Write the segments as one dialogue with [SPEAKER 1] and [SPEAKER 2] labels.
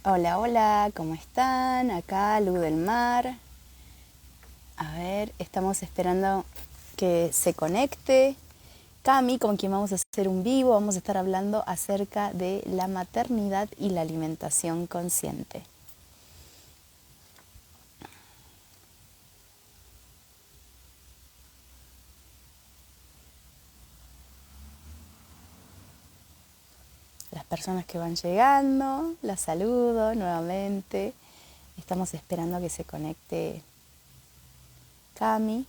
[SPEAKER 1] Hola, hola, ¿cómo están? Acá, Luz del Mar. A ver, estamos esperando que se conecte Cami, con quien vamos a hacer un vivo. Vamos a estar hablando acerca de la maternidad y la alimentación consciente. Las personas que van llegando, las saludo nuevamente. Estamos esperando que se conecte Cami.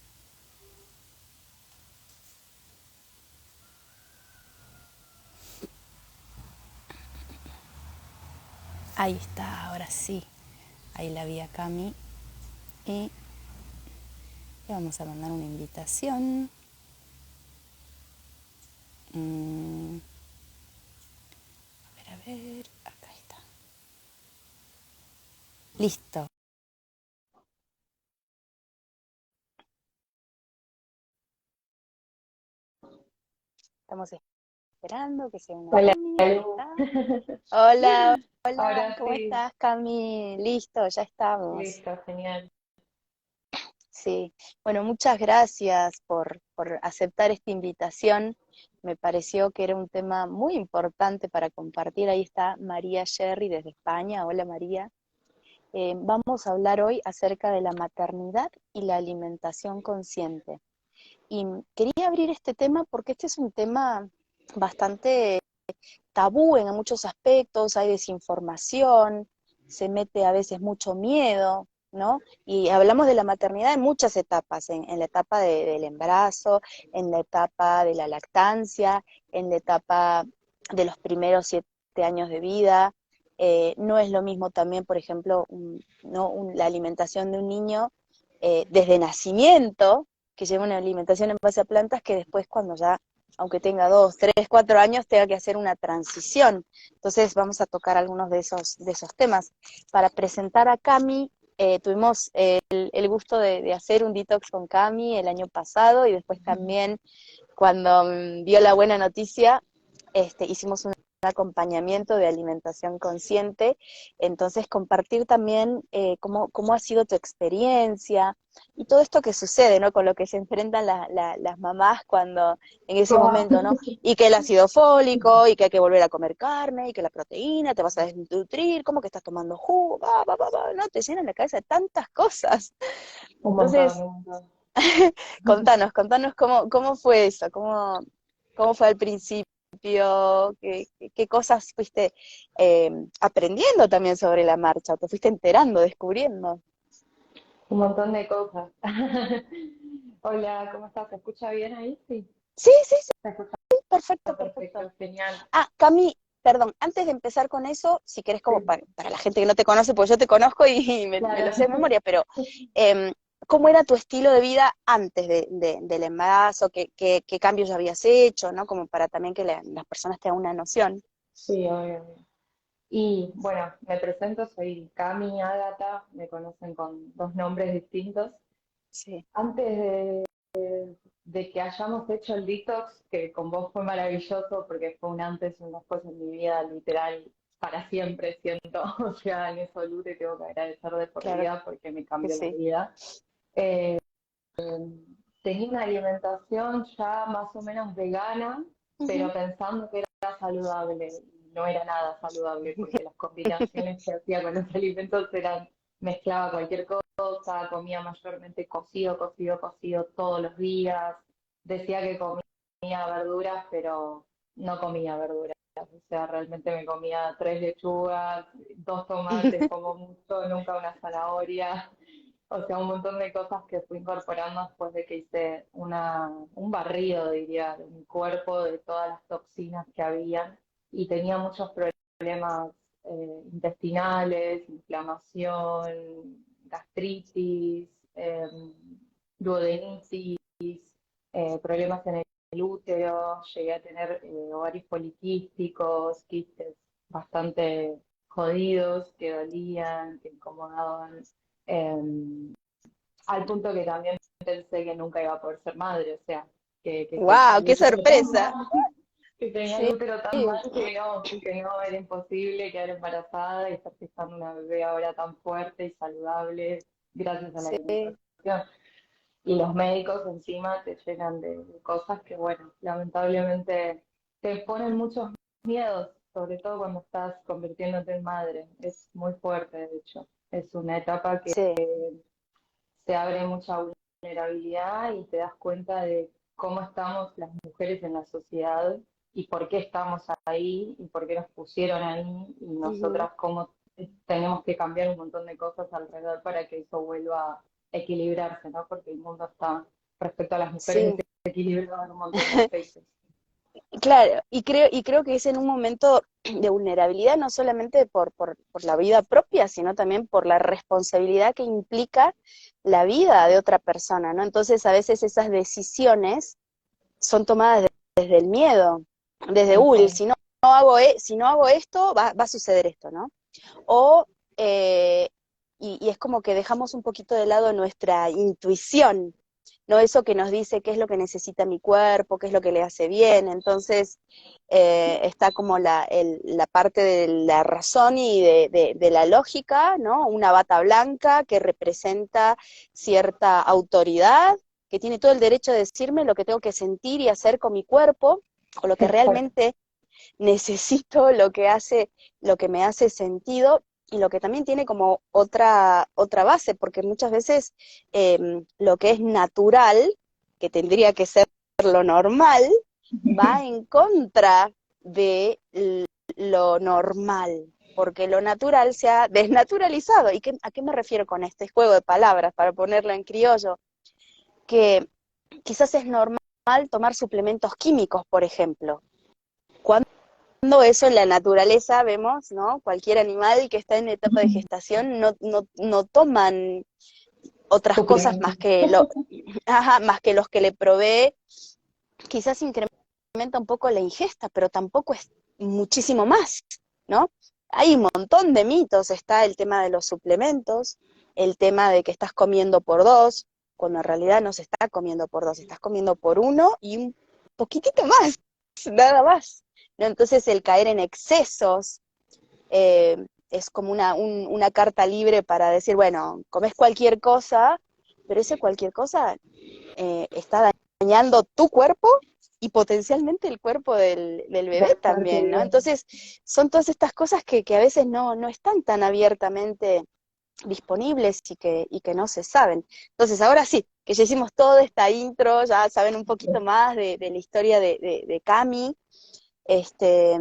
[SPEAKER 1] Ahí está, ahora sí. Ahí la vi a Cami. Y le vamos a mandar una invitación. A ver, acá está. Listo. Estamos esperando que se una
[SPEAKER 2] Hola,
[SPEAKER 1] Cami. Ahí
[SPEAKER 2] Lu.
[SPEAKER 1] está. Hola, hola.
[SPEAKER 2] Ahora
[SPEAKER 1] ¿Cómo
[SPEAKER 2] sí,
[SPEAKER 1] estás, Cami? Listo, ya estamos.
[SPEAKER 2] listo, genial.
[SPEAKER 1] Sí. Bueno, muchas gracias por aceptar esta invitación. Me pareció que era un tema muy importante para compartir. Ahí está María Sherry desde España. Hola, María. Vamos a hablar hoy acerca de la maternidad y la alimentación consciente. Y quería abrir este tema porque este es un tema bastante tabú en muchos aspectos, hay desinformación, se mete a veces mucho miedo, ¿no? Y hablamos de la maternidad en muchas etapas, en la etapa del embarazo, en la etapa de la lactancia, en la etapa de los primeros 7 años de vida. No es lo mismo también, por ejemplo, ¿no? La alimentación de un niño desde nacimiento, que lleva una alimentación en base a plantas, que después cuando ya aunque tenga 2, 3, 4 años, tenga que hacer una transición. Entonces vamos a tocar algunos de esos temas. Para presentar a Cami, tuvimos el gusto de hacer un detox con Cami el año pasado y después también cuando vio la buena noticia, hicimos un acompañamiento de alimentación consciente, entonces compartir también cómo ha sido tu experiencia y todo esto que sucede, ¿no? Con lo que se enfrentan las mamás cuando en ese
[SPEAKER 2] ¿Cómo?
[SPEAKER 1] momento, ¿no? Y que el ácido fólico, y que hay que volver a comer carne, y que la proteína, te vas a desnutrir, como que estás tomando jugo, ¿no? Te llenan la cabeza de tantas cosas.
[SPEAKER 2] Un montón,
[SPEAKER 1] Entonces,
[SPEAKER 2] un montón.
[SPEAKER 1] contanos cómo fue eso, cómo fue al principio, qué cosas fuiste aprendiendo también sobre la marcha, te fuiste enterando, descubriendo.
[SPEAKER 2] Un montón de cosas. Hola, ¿cómo estás? ¿Se escucha bien ahí? Sí,
[SPEAKER 1] Sí, sí, sí,
[SPEAKER 2] se escucha
[SPEAKER 1] perfecto, perfecto.
[SPEAKER 2] perfecto, genial.
[SPEAKER 1] Ah, Cami, perdón, antes de empezar con eso, si querés como
[SPEAKER 2] Sí,
[SPEAKER 1] para la gente que no te conoce, pues yo te conozco y me lo sé de
[SPEAKER 2] claro.
[SPEAKER 1] memoria, pero em, ¿cómo era tu estilo de vida antes del embarazo? ¿Qué cambios ya habías hecho, ¿no? Como para también que las personas tengan una noción.
[SPEAKER 2] Sí, obvio, obvio. Y bueno, me presento, soy Cami Ágata, me conocen con dos nombres distintos.
[SPEAKER 1] Sí.
[SPEAKER 2] Antes de que hayamos hecho el detox, que con vos fue maravilloso porque fue un antes y un después en mi vida, literal, para siempre siento. O sea, en eso Lu te tengo que agradecer de por
[SPEAKER 1] Claro
[SPEAKER 2] vida porque me
[SPEAKER 1] que
[SPEAKER 2] cambió la
[SPEAKER 1] sí.
[SPEAKER 2] vida. Eh, Tenía una alimentación ya más o menos vegana,
[SPEAKER 1] Ujú.
[SPEAKER 2] pero pensando que era saludable. Y no era nada saludable porque las combinaciones que hacía con los alimentos eran, mezclaba cualquier cosa, comía mayormente cocido, cocido, cocido todos los días. Decía que comía verduras, pero no comía verduras. O sea, realmente me comía 3 lechugas, 2 tomates como mucho, nunca una zanahoria. O sea, un montón de cosas que fui incorporando después de que hice un barrido, diría, de mi cuerpo, de todas las toxinas que habían. Y tenía muchos problemas intestinales, inflamación, gastritis, duodenitis, problemas en el útero, llegué a tener ovarios poliquísticos, quistes bastante jodidos, que dolían, que incomodaban. eh, Al punto que también pensé que nunca iba a poder ser madre, o sea, que
[SPEAKER 1] ¡Wow! ¡Qué
[SPEAKER 2] mucho
[SPEAKER 1] sorpresa!
[SPEAKER 2] que tenía el
[SPEAKER 1] Sí,
[SPEAKER 2] útero tan mal que no era imposible quedar embarazada y estar gestando una bebé ahora tan fuerte y saludable gracias a la
[SPEAKER 1] sí,
[SPEAKER 2] alimentación. Y los médicos encima te llenan de cosas que, bueno, lamentablemente te ponen muchos miedos, sobre todo cuando estás convirtiéndote en madre. Es muy fuerte, de hecho. Es una etapa que
[SPEAKER 1] sí.
[SPEAKER 2] se abre mucha vulnerabilidad y te das cuenta de cómo estamos las mujeres en la sociedad y por qué estamos ahí y por qué nos pusieron ahí y
[SPEAKER 1] Ujú.
[SPEAKER 2] nosotras cómo tenemos que cambiar un montón de cosas alrededor para que eso vuelva a equilibrarse, ¿no? Porque el mundo está, respecto a las mujeres,
[SPEAKER 1] Sí.
[SPEAKER 2] desequilibrado en un montón de aspectos.
[SPEAKER 1] Claro, y creo que es en un momento de vulnerabilidad, no solamente por la vida propia, sino también por la responsabilidad que implica la vida de otra persona, ¿no? Entonces, a veces esas decisiones son tomadas desde el miedo, desde,
[SPEAKER 2] Tal
[SPEAKER 1] uy,
[SPEAKER 2] cual.
[SPEAKER 1] si no hago esto, va a suceder esto, ¿no? O, eh, y es como que dejamos un poquito de lado nuestra intuición, ¿no? Eso que nos dice qué es lo que necesita mi cuerpo, qué es lo que le hace bien. Entonces, está como la parte de la razón y de la lógica, ¿no? Una bata blanca que representa cierta autoridad, que tiene todo el derecho de decirme lo que tengo que sentir y hacer con mi cuerpo, o lo que
[SPEAKER 2] Exacto.
[SPEAKER 1] realmente necesito, lo que me hace sentido, y lo que también tiene como otra base, porque muchas veces lo que es natural, que tendría que ser lo normal, va en contra de lo normal, porque lo natural se ha desnaturalizado. ¿Y a qué me refiero con este juego de palabras, para ponerlo en criollo? Que quizás es normal tomar suplementos químicos, por ejemplo. Eso en la naturaleza vemos, ¿no? Cualquier animal que está en etapa de gestación no toman otras cosas
[SPEAKER 2] Suplemento.
[SPEAKER 1] más que los que le provee. Quizás incrementa un poco la ingesta, pero tampoco es muchísimo más, ¿no? Hay un montón de mitos, está el tema de los suplementos, el tema de que estás comiendo por dos, cuando en realidad no se está comiendo por dos, estás comiendo por uno y un poquitito más, nada más, ¿no? Entonces el caer en excesos es como una carta libre para decir, bueno, comes cualquier cosa, pero ese cualquier cosa está dañando tu cuerpo y potencialmente el cuerpo del bebé
[SPEAKER 2] Del ser
[SPEAKER 1] también, ¿no?
[SPEAKER 2] querido.
[SPEAKER 1] Entonces, son todas estas cosas que a veces no están tan abiertamente disponibles y que no se saben. Entonces, ahora sí, que ya hicimos toda esta intro, ya saben un poquito más de la historia de Cami. Este,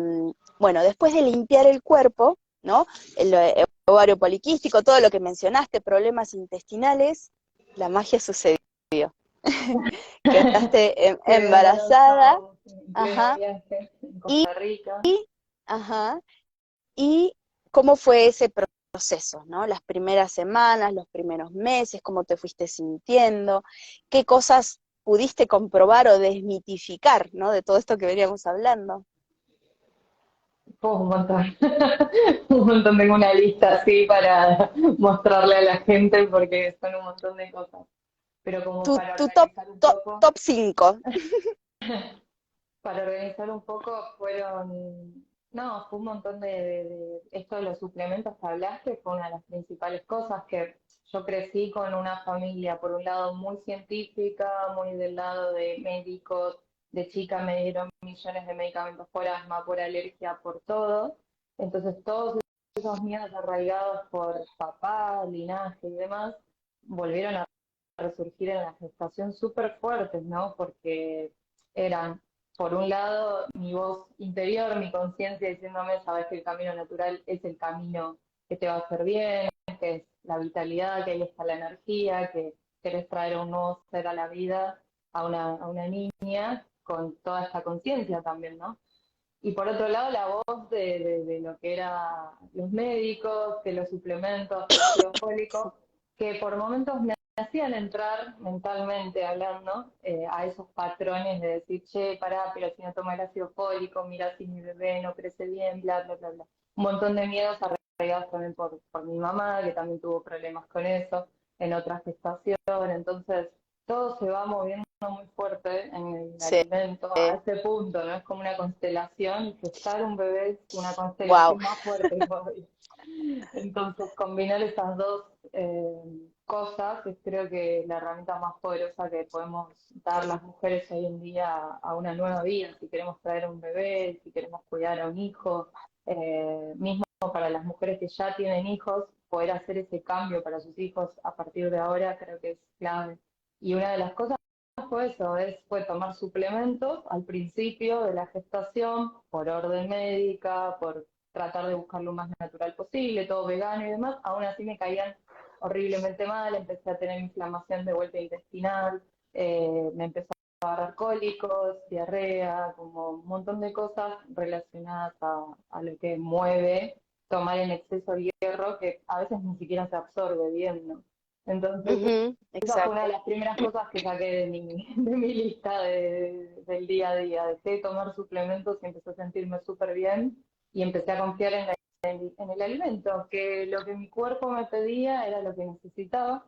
[SPEAKER 1] bueno, después de limpiar el cuerpo, ¿no? El ovario poliquístico, todo lo que mencionaste, problemas intestinales, la magia sucedió. Quedaste
[SPEAKER 2] Quedé
[SPEAKER 1] embarazada,
[SPEAKER 2] embarazada en pleno
[SPEAKER 1] ajá,
[SPEAKER 2] viaje en
[SPEAKER 1] y,
[SPEAKER 2] Costa Rica.
[SPEAKER 1] ajá, y cómo fue ese proceso, ¿no? Las primeras semanas, los primeros meses, cómo te fuiste sintiendo, qué cosas pudiste comprobar o desmitificar, ¿no? De todo esto que veníamos hablando.
[SPEAKER 2] Un montón. Un montón, tengo una lista así para mostrarle a la gente porque son un montón de cosas. Pero como para
[SPEAKER 1] Tu top,
[SPEAKER 2] organizar un poco,
[SPEAKER 1] top 5.
[SPEAKER 2] para organizar un poco fueron, no, fue un montón esto de los suplementos que hablaste, fue una de las principales cosas que yo crecí con una familia, por un lado muy científica, muy del lado de médicos, de chica me dieron millones de medicamentos por asma, por alergia, por todo. Entonces todos esos miedos arraigados por papá, linaje y demás, volvieron a resurgir en la gestación súper fuertes, ¿no? Porque eran, por un lado, mi voz interior, mi conciencia diciéndome, sabes que el camino natural es el camino que te va a hacer bien, que es la vitalidad, que ahí está la energía, que querés traer un nuevo ser a la vida, a una niña, con toda esta conciencia también, ¿no? Y por otro lado, la voz de lo que eran los médicos, que los suplementos, que el ácido fólico, que por momentos me hacían entrar mentalmente hablando a esos patrones de decir, che, pará, pero si no toma el ácido fólico, mira si mi bebé no crece bien, bla, bla, bla, bla. Un montón de miedos arraigados también por mi mamá, que también tuvo problemas con eso en otra gestación. Entonces, todo se va moviendo muy fuerte en el
[SPEAKER 1] Sí.
[SPEAKER 2] alimento a ese punto, ¿no? Es como una constelación, y gestar un bebé es una
[SPEAKER 1] Wow.
[SPEAKER 2] constelación más fuerte todavía. Entonces, combinar esas dos cosas es creo que la herramienta más poderosa que podemos dar las mujeres hoy en día a una nueva vida, si queremos traer un bebé, si queremos cuidar a un hijo, mismo para las mujeres que ya tienen hijos, poder hacer ese cambio para sus hijos a partir de ahora creo que es clave. Y una de las cosas fue eso, fue tomar suplementos al principio de la gestación, por orden médica, por tratar de buscar lo más natural posible, todo vegano y demás, aún así me caían horriblemente mal, empecé a tener inflamación de vuelta intestinal, me empezó a agarrar cólicos, diarrea, como un montón de cosas relacionadas a lo que mueve tomar en exceso hierro, que a veces ni siquiera se absorbe bien, ¿no? Entonces,
[SPEAKER 1] Ujú,
[SPEAKER 2] esa fue una de
[SPEAKER 1] exacto.
[SPEAKER 2] las primeras cosas que saqué de mi lista del día a día. Dejé de tomar suplementos y empecé a sentirme súper bien y empecé a confiar en el alimento, que lo que mi cuerpo me pedía era lo que necesitaba.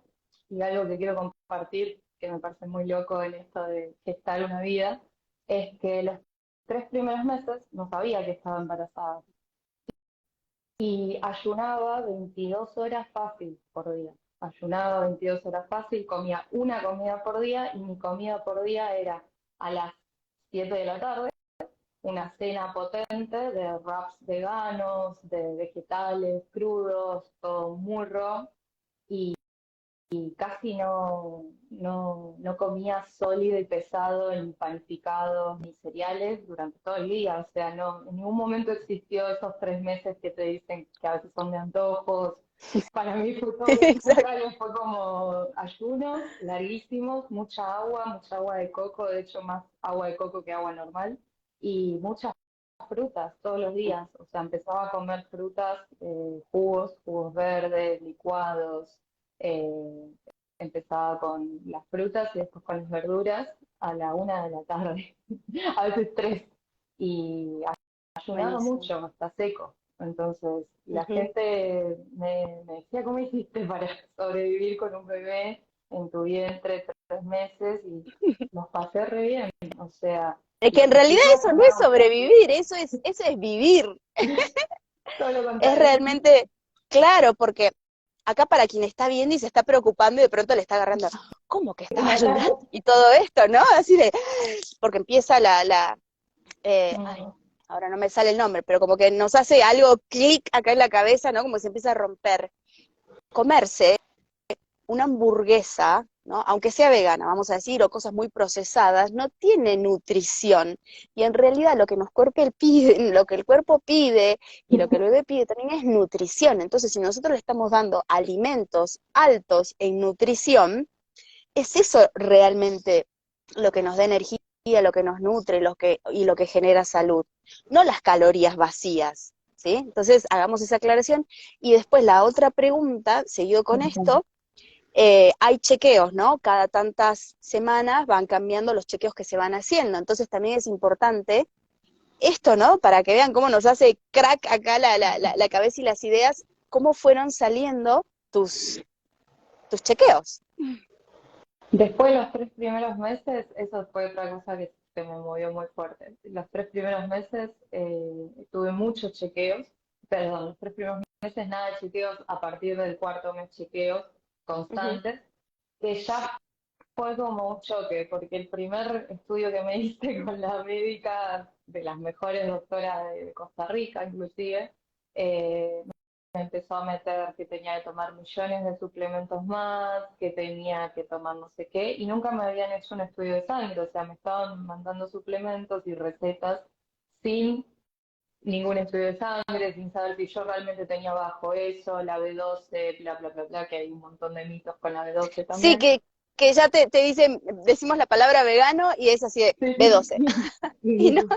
[SPEAKER 2] Y algo que quiero compartir, que me parece muy loco en esto de gestar una vida, es que los 3 primeros meses no sabía que estaba embarazada y ayunaba 22 horas fácil por día. Ayunaba 22 horas fácil, comía una comida por día y mi comida por día era a las 7 de la tarde, una cena potente de wraps veganos, de vegetales crudos, todo muy raw y casi no comía sólido y pesado en panificados ni cereales durante todo el día. O sea, no, en ningún momento existió esos 3 meses que te dicen que a veces son de antojos. Para mí fue todo lo
[SPEAKER 1] Exacto.
[SPEAKER 2] contrario, fue como ayunos larguísimos, mucha agua de coco, de hecho más agua de coco que agua normal, y muchas frutas todos los días. O sea, empezaba a comer frutas, jugos verdes, licuados, eh, empezaba con las frutas y después con las verduras a la 1 de la tarde, a veces 3, y ayunaba
[SPEAKER 1] Buenísimo.
[SPEAKER 2] mucho, hasta seco. Entonces, la
[SPEAKER 1] Ujú.
[SPEAKER 2] gente me decía, ¿cómo hiciste para sobrevivir con un bebé en tu vientre 3 meses? Y los pasé re bien, o sea,
[SPEAKER 1] Es que
[SPEAKER 2] los
[SPEAKER 1] en realidad
[SPEAKER 2] estudios
[SPEAKER 1] eso no es
[SPEAKER 2] hablaban
[SPEAKER 1] sobrevivir, eso es vivir.
[SPEAKER 2] todo lo
[SPEAKER 1] Es
[SPEAKER 2] contrario.
[SPEAKER 1] realmente claro, porque acá para quien está viendo y se está preocupando y de pronto le está agarrando, ¿cómo que
[SPEAKER 2] Un
[SPEAKER 1] estabas
[SPEAKER 2] ataque.
[SPEAKER 1] llorando? Y todo esto, ¿no? Así de, porque empieza ay,
[SPEAKER 2] Mm,
[SPEAKER 1] ahora no me sale el nombre, pero como que nos hace algo clic acá en la cabeza, ¿no? Como se empieza a romper. Comerse una hamburguesa, ¿no? Aunque sea vegana, vamos a decir, o cosas muy procesadas, no tiene nutrición. Y en realidad lo que pide, lo que el cuerpo pide y lo que el bebé pide también es nutrición. Entonces, si nosotros le estamos dando alimentos altos en nutrición, es eso realmente lo que nos da energía, lo que nos nutre, y lo que genera salud, no las calorías vacías, ¿sí? Entonces, hagamos esa aclaración. Y después la otra pregunta, seguido con esto, hay chequeos, ¿no? Cada tantas semanas van cambiando los chequeos que se van haciendo. Entonces también es importante esto, ¿no? Para que vean cómo nos hace crack acá la cabeza y las ideas, cómo fueron saliendo tus chequeos.
[SPEAKER 2] Después de los 3 primeros meses, eso fue otra cosa que me movió muy fuerte. Los 3 primeros meses tuve muchos chequeos, perdón, los 3 primeros meses nada de chequeos, a partir del cuarto mes chequeos
[SPEAKER 1] Ujú,
[SPEAKER 2] constantes, que ya fue como un choque, porque el primer estudio que me hice con la médica, de las mejores doctoras de Costa Rica inclusive, me empezó a meter que tenía que tomar millones de suplementos más, que tenía que tomar no sé qué, y nunca me habían hecho un estudio de sangre, o sea, me estaban mandando suplementos y recetas sin ningún estudio de sangre, sin saber si yo realmente tenía bajo eso, la B12, bla, bla, bla, bla, que hay un montón de mitos con la B12
[SPEAKER 1] sí,
[SPEAKER 2] también.
[SPEAKER 1] que ya te dicen, decimos la palabra vegano y es así de
[SPEAKER 2] Sí,
[SPEAKER 1] B12. Y no,
[SPEAKER 2] sí.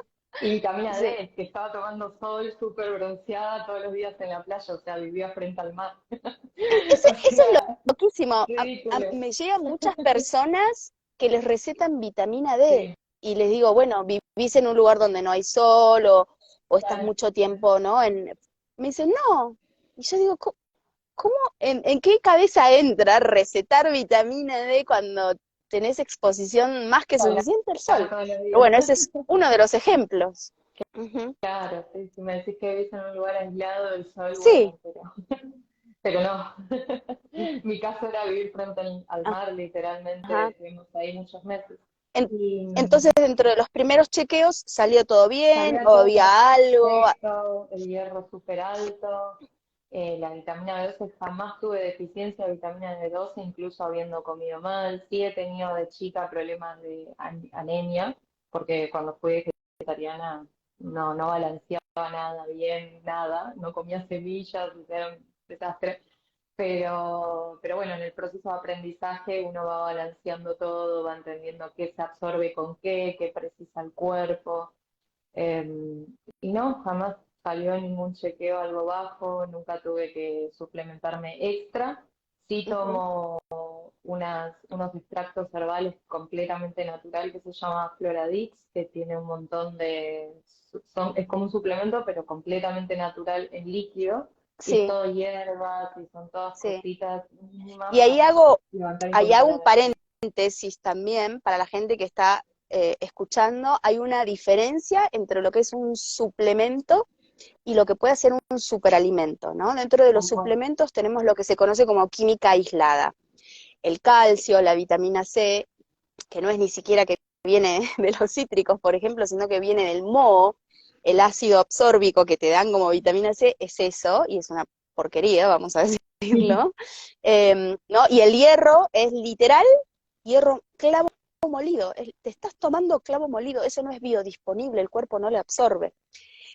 [SPEAKER 2] Y vitamina
[SPEAKER 1] sí.
[SPEAKER 2] D, que estaba tomando sol, súper bronceada todos los días en la playa, o sea, vivía frente al mar. O
[SPEAKER 1] Eso es
[SPEAKER 2] sea,
[SPEAKER 1] loquísimo.
[SPEAKER 2] ridículo.
[SPEAKER 1] Me llegan muchas personas que les recetan vitamina D
[SPEAKER 2] Sí,
[SPEAKER 1] y les digo, bueno, vivís en un lugar donde no hay sol o estás
[SPEAKER 2] claro.
[SPEAKER 1] mucho tiempo, ¿no? Me dicen, no. Y yo digo, ¿cómo, en qué cabeza entra recetar vitamina D cuando tenés exposición más que
[SPEAKER 2] Hola,
[SPEAKER 1] suficiente al sol.
[SPEAKER 2] todos los
[SPEAKER 1] Pero bueno,
[SPEAKER 2] días.
[SPEAKER 1] ese es uno de los ejemplos. Ujú.
[SPEAKER 2] Claro, sí, si me decís que vivís en un lugar aislado del sol,
[SPEAKER 1] Sí,
[SPEAKER 2] bueno, pero no. Mi caso era vivir frente al mar, literalmente,
[SPEAKER 1] ajá.
[SPEAKER 2] estuvimos ahí muchos meses.
[SPEAKER 1] En-
[SPEAKER 2] Y
[SPEAKER 1] entonces, dentro de los primeros chequeos, ¿salió todo bien?
[SPEAKER 2] salía
[SPEAKER 1] ¿O
[SPEAKER 2] todo
[SPEAKER 1] había algo?
[SPEAKER 2] perfecto, el hierro súper alto, la vitamina B12 jamás tuve deficiencia de vitamina B12, incluso habiendo comido mal. Sí he tenido de chica problemas de anemia, porque cuando fui vegetariana no balanceaba nada bien, nada, no comía semillas, o sea, era un desastre. Pero bueno, en el proceso de aprendizaje uno va balanceando todo, va entendiendo qué se absorbe con qué precisa el cuerpo. Eh, y no, jamás salió ningún chequeo algo bajo, nunca tuve que suplementarme extra. Sí
[SPEAKER 1] Ujú.
[SPEAKER 2] tomo unos extractos herbales completamente natural que se llama Floradix, que tiene un montón es como un suplemento, pero completamente natural en líquido, y es
[SPEAKER 1] Sí,
[SPEAKER 2] todo hierbas, y son todas
[SPEAKER 1] sí.
[SPEAKER 2] cositas mínimas
[SPEAKER 1] Y
[SPEAKER 2] para levantar y
[SPEAKER 1] ahí hago
[SPEAKER 2] incorporar
[SPEAKER 1] un
[SPEAKER 2] a la
[SPEAKER 1] paréntesis también para la gente que está escuchando. Hay una diferencia entre lo que es un suplemento y lo que puede ser un superalimento, ¿no? Dentro de los
[SPEAKER 2] agua.
[SPEAKER 1] suplementos tenemos lo que se conoce como química aislada. El calcio, la vitamina C, que no es ni siquiera que viene de los cítricos, por ejemplo, sino que viene del moho, el ácido absórbico que te dan como vitamina C, es eso, y es una porquería, vamos a decirlo, ¿no? Y el hierro es literal hierro clavo molido, te estás tomando clavo molido, eso no es biodisponible, el cuerpo no le absorbe.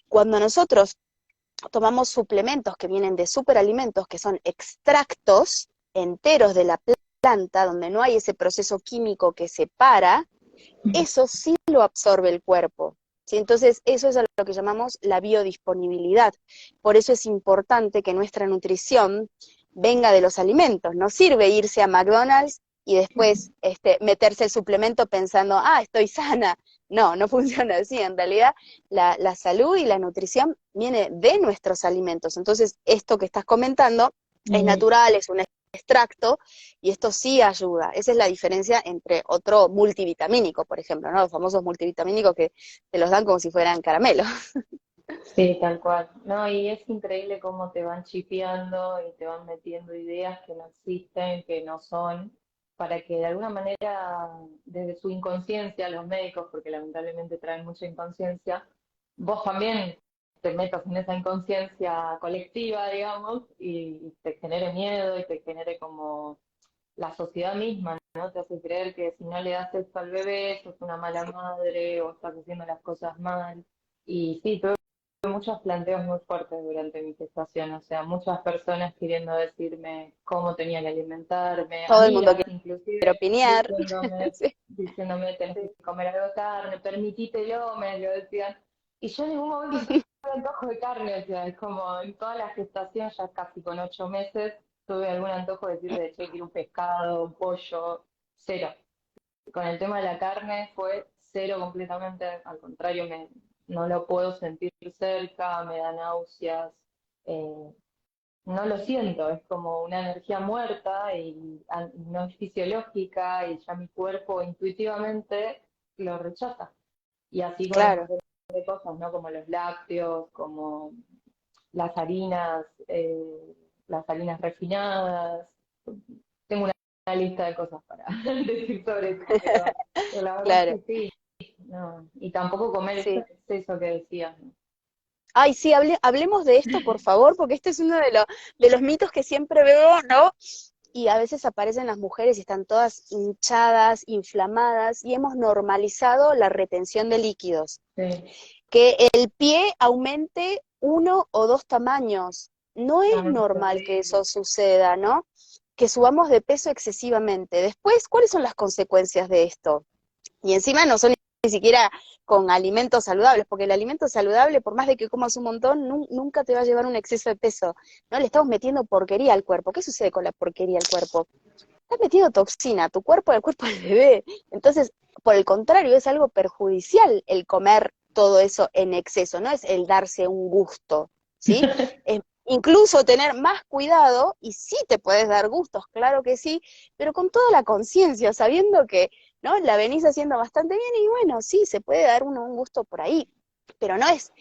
[SPEAKER 1] Cuando nosotros tomamos suplementos que vienen de superalimentos, que son extractos enteros de la planta, donde no hay ese proceso químico que separa, eso sí lo absorbe el cuerpo. ¿Sí? Entonces, eso es a lo que llamamos la biodisponibilidad. Por eso es importante que nuestra nutrición venga de los alimentos. No sirve irse a McDonald's y después meterse el suplemento pensando, estoy sana. No, no funciona así. En realidad, la salud y la nutrición viene de nuestros alimentos. Entonces, esto que estás comentando es
[SPEAKER 2] Mm.
[SPEAKER 1] natural, es un extracto, y esto sí ayuda. Esa es la diferencia entre otro multivitamínico, por ejemplo, ¿no? Los famosos multivitamínicos que te los dan como si fueran caramelos.
[SPEAKER 2] Sí, tal cual. No, y es increíble cómo te van chipeando y te van metiendo ideas que no existen, que no son, para que de alguna manera, desde su inconsciencia, los médicos, porque lamentablemente traen mucha inconsciencia, vos también te metas en esa inconsciencia colectiva, digamos, y te genere miedo y te genere como la sociedad misma, ¿no? Te hace creer que si no le das esto al bebé, sos una mala madre o estás haciendo las cosas mal. Y sí, tuve muchos planteos muy fuertes durante mi gestación, o sea, muchas personas queriendo decirme cómo tenía que alimentarme,
[SPEAKER 1] Todo el mundo
[SPEAKER 2] amigas
[SPEAKER 1] quiere
[SPEAKER 2] inclusive
[SPEAKER 1] opinar.
[SPEAKER 2] diciéndome,
[SPEAKER 1] Sí,
[SPEAKER 2] diciéndome tenés que
[SPEAKER 1] sí.
[SPEAKER 2] comer algo de carne, permitítelo, me lo decían. Y yo en ningún momento tuve antojo de carne, o sea, es como en toda la gestación, ya casi con 8 meses, tuve algún antojo de decirle, che, quiero un pescado, un pollo, cero. Con el tema de la carne fue cero completamente, al contrario, no lo puedo sentir cerca, me da náuseas, eh, no lo siento, es como una energía muerta y no es fisiológica y ya mi cuerpo intuitivamente lo rechaza. Y así con un
[SPEAKER 1] Claro,
[SPEAKER 2] montón de cosas, ¿no? Como los lácteos, como las harinas, las harinas refinadas. Tengo una lista de cosas para decir sobre eso, pero la verdad es
[SPEAKER 1] claro,
[SPEAKER 2] que sí, no. Y tampoco comer ese
[SPEAKER 1] sí.
[SPEAKER 2] exceso que decías, ¿no?
[SPEAKER 1] Ay, sí, hablemos de esto, por favor, porque este es uno de los mitos que siempre veo, ¿no? Y a veces aparecen las mujeres y están todas hinchadas, inflamadas, y hemos normalizado la retención de líquidos.
[SPEAKER 2] Sí,
[SPEAKER 1] Que el pie aumente 1 o 2 tamaños. No es
[SPEAKER 2] no, es
[SPEAKER 1] normal que
[SPEAKER 2] terrible.
[SPEAKER 1] eso suceda, ¿no? Que subamos de peso excesivamente. Después, ¿cuáles son las consecuencias de esto? Y encima no son ni siquiera con alimentos saludables, porque el alimento saludable, por más de que comas un montón, nunca te va a llevar un exceso de peso. No le estamos metiendo porquería al cuerpo. ¿Qué sucede con la porquería al cuerpo? Estás metiendo toxina a tu cuerpo, al cuerpo del bebé. Entonces, por el contrario, es algo perjudicial el comer todo eso en exceso, no es el darse un gusto, ¿sí? Es incluso tener más cuidado, y sí te puedes dar gustos, claro que sí, pero con toda la conciencia, sabiendo que, ¿no? La venís haciendo bastante bien y bueno, sí, se puede dar uno un gusto por ahí, pero no es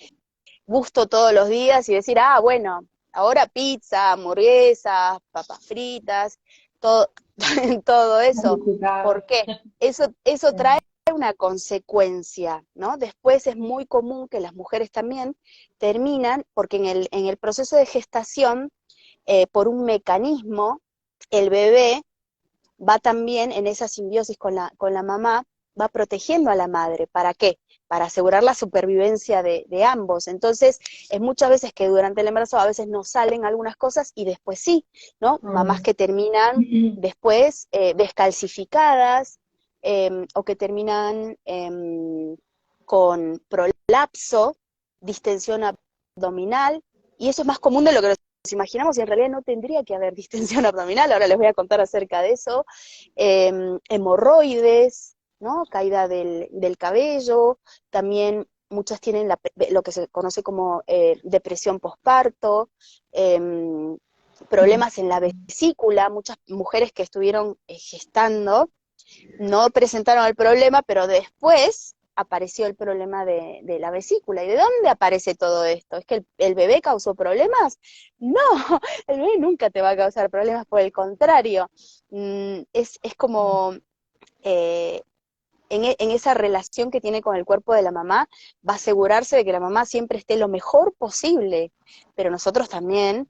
[SPEAKER 1] gusto todos los días y decir, ah, bueno, ahora pizza, hamburguesas, papas fritas, todo, todo eso.
[SPEAKER 2] Modificar.
[SPEAKER 1] ¿Por qué? Eso trae una consecuencia, ¿no? Después es muy común que las mujeres también terminan, porque en el proceso de gestación, por un mecanismo, el bebé va también en esa simbiosis con la mamá, va protegiendo a la madre. ¿Para qué? Para asegurar la supervivencia de ambos. Entonces, es muchas veces que durante el embarazo a veces no salen algunas cosas y después sí, ¿no? Mamás que terminan después descalcificadas o que terminan con prolapso, distensión abdominal, y eso es más común de lo que nos imaginamos y en realidad no tendría que haber distensión abdominal, ahora les voy a contar acerca de eso, hemorroides, ¿no? Caída del cabello, también muchas tienen lo que se conoce como depresión posparto, problemas en la vesícula, muchas mujeres que estuvieron gestando no presentaron el problema, pero después apareció el problema de la vesícula. ¿Y de dónde aparece todo esto? ¿Es que el bebé causó problemas? No, el bebé nunca te va a causar problemas, por el contrario. Es como eh, en esa relación que tiene con el cuerpo de la mamá, va a asegurarse de que la mamá siempre esté lo mejor posible, pero nosotros también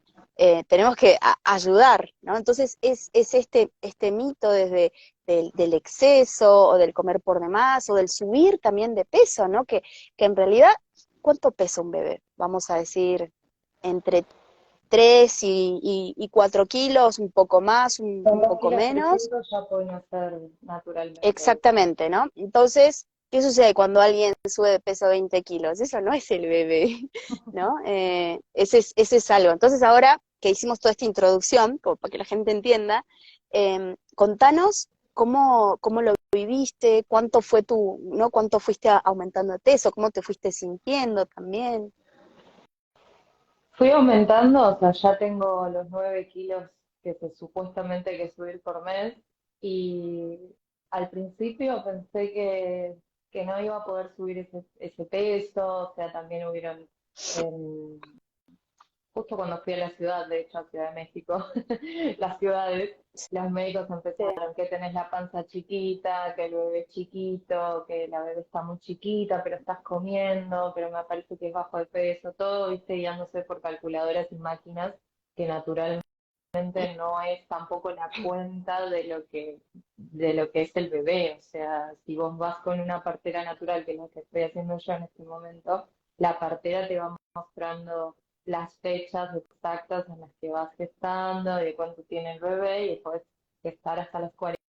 [SPEAKER 1] tenemos que ayudar, ¿no? Entonces es este mito desde del exceso o del comer por demás o del subir también de peso, ¿no? Que en realidad, ¿cuánto pesa un bebé? Vamos a decir, entre 3 y 4 kilos, un poco más,
[SPEAKER 2] Con
[SPEAKER 1] un poco menos.
[SPEAKER 2] 2,3 kilos ya pueden hacer naturalmente.
[SPEAKER 1] Exactamente, ¿no? Entonces, ¿qué sucede cuando alguien sube de peso 20 kilos? Eso no es el bebé, ¿no? Ese es algo. Entonces, ahora que hicimos toda esta introducción, como para que la gente entienda, contanos cómo lo viviste, cuánto fue ¿no? Cuánto fuiste aumentando de peso, cómo te fuiste sintiendo también.
[SPEAKER 2] Fui aumentando, o sea, ya tengo los 9 kilos que supuestamente hay que subir por mes y al principio pensé que no iba a poder subir ese peso, o sea, también hubieron, em, justo cuando fui a la ciudad, de hecho a Ciudad de México, las ciudades, los médicos
[SPEAKER 1] Sí.
[SPEAKER 2] empezaron que tenés la panza chiquita, que el bebé es chiquito, que la bebé está muy chiquita, pero estás comiendo, pero me parece que es bajo de peso, todo, viste, guiándose por calculadoras y máquinas, que naturalmente no es tampoco la cuenta de lo que es el bebé. O sea, si vos vas con una partera natural, que es lo que estoy haciendo yo en este momento, la partera te va mostrando las fechas exactas en las que vas gestando, de cuánto tiene el bebé, y puedes gestar hasta las 40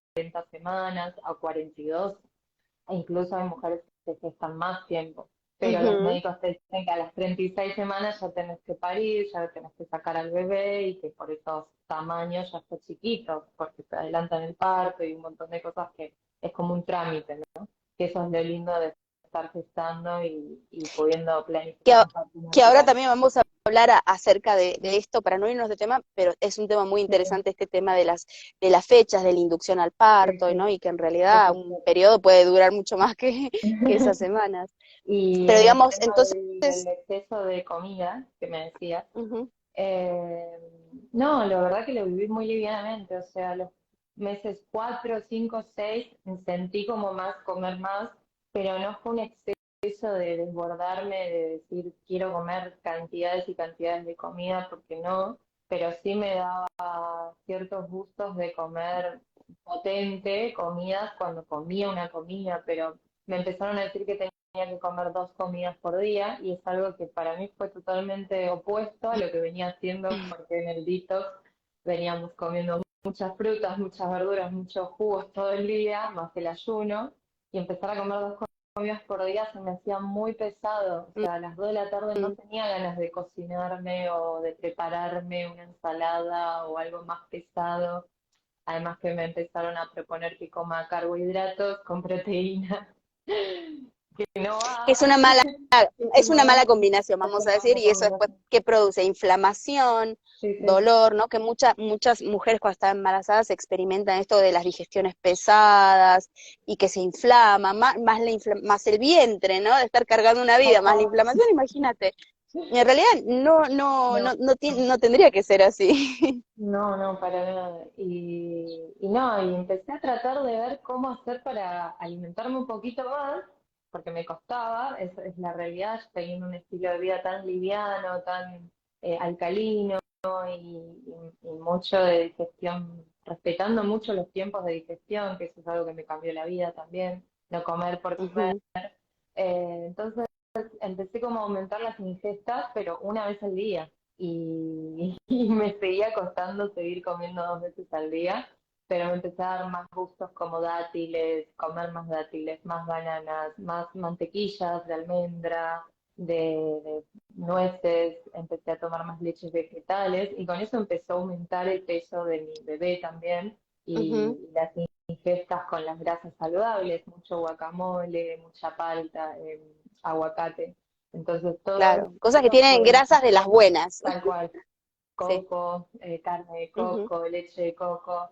[SPEAKER 2] semanas o 42, e incluso hay mujeres que gestan más tiempo. Pero los
[SPEAKER 1] Ujú.
[SPEAKER 2] médicos te dicen que a las 36 semanas ya tenés que parir, ya tenés que sacar al bebé y que por esos tamaños ya está chiquito, porque se adelantan el parto y un montón de cosas que es como un trámite, ¿no? Que eso es lo lindo de estar gestando y pudiendo
[SPEAKER 1] que,
[SPEAKER 2] planificar un parto
[SPEAKER 1] que ahora
[SPEAKER 2] natural.
[SPEAKER 1] también vamos a hablar acerca de esto, para no irnos de tema, pero es un tema muy
[SPEAKER 2] Sí,
[SPEAKER 1] interesante este tema de las fechas, de la inducción al
[SPEAKER 2] sí,
[SPEAKER 1] parto, ¿no?
[SPEAKER 2] sí,
[SPEAKER 1] Y que en realidad
[SPEAKER 2] eso
[SPEAKER 1] un periodo puede durar mucho más que esas
[SPEAKER 2] es.
[SPEAKER 1] semanas.
[SPEAKER 2] Y
[SPEAKER 1] Pero
[SPEAKER 2] en el
[SPEAKER 1] digamos,
[SPEAKER 2] tema
[SPEAKER 1] entonces,
[SPEAKER 2] del exceso de comida que me decías,
[SPEAKER 1] uh-huh,
[SPEAKER 2] eh, no, la verdad que lo viví muy livianamente, o sea, los meses 4, 5, 6 sentí como más comer más, pero no fue un exceso de desbordarme, de decir quiero comer cantidades y cantidades de comida, porque no, pero sí me daba ciertos gustos de comer potente comidas cuando comía una comida, pero me empezaron a decir que tenía que comer 2 comidas por día y es algo que para mí fue totalmente opuesto a lo que venía haciendo porque en el detox veníamos comiendo muchas frutas, muchas verduras, muchos jugos todo el día, más el ayuno, y empezar a comer 2 comidas por día se me hacía muy pesado. O sea, a las 2 de la tarde no tenía ganas de cocinarme o de prepararme una ensalada o algo más pesado. Además que me empezaron a proponer que coma carbohidratos con proteína. que no
[SPEAKER 1] Es
[SPEAKER 2] va,
[SPEAKER 1] una mala,
[SPEAKER 2] que
[SPEAKER 1] es una
[SPEAKER 2] no va,
[SPEAKER 1] mala combinación, vamos a
[SPEAKER 2] una
[SPEAKER 1] decir,
[SPEAKER 2] mala
[SPEAKER 1] y eso después
[SPEAKER 2] combinación.
[SPEAKER 1] que produce inflamación,
[SPEAKER 2] Sí, sí.
[SPEAKER 1] dolor, ¿no? Que muchas mujeres cuando están embarazadas experimentan esto de las digestiones pesadas y que se inflama, más el vientre, ¿no? De estar cargando una vida, más la inflamación, imagínate. Y en realidad
[SPEAKER 2] No,
[SPEAKER 1] no tendría que ser así.
[SPEAKER 2] no, no, para nada. Y no, y empecé a tratar de ver cómo hacer para alimentarme un poquito más, porque me costaba, es la realidad, yo teniendo un estilo de vida tan liviano, tan alcalino y mucho de digestión, respetando mucho los tiempos de digestión, que eso es algo que me cambió la vida también, no comer por comer.
[SPEAKER 1] Ujú.
[SPEAKER 2] Entonces empecé como a aumentar las ingestas, pero una vez al día. Y me seguía costando seguir comiendo 2 veces al día, pero me empecé a dar más gustos como dátiles, más bananas, más mantequillas de almendra, de nueces, empecé a tomar más leches vegetales y con eso empezó a aumentar el peso de mi bebé también
[SPEAKER 1] Ujú.
[SPEAKER 2] y las ingestas con las grasas saludables, mucho guacamole, mucha palta, aguacate. Entonces todo
[SPEAKER 1] Claro, cosas que
[SPEAKER 2] eso
[SPEAKER 1] tienen
[SPEAKER 2] fue
[SPEAKER 1] grasas de las buenas.
[SPEAKER 2] tal cual,
[SPEAKER 1] Sí.
[SPEAKER 2] coco, carne de
[SPEAKER 1] Ujú.
[SPEAKER 2] coco, leche de coco,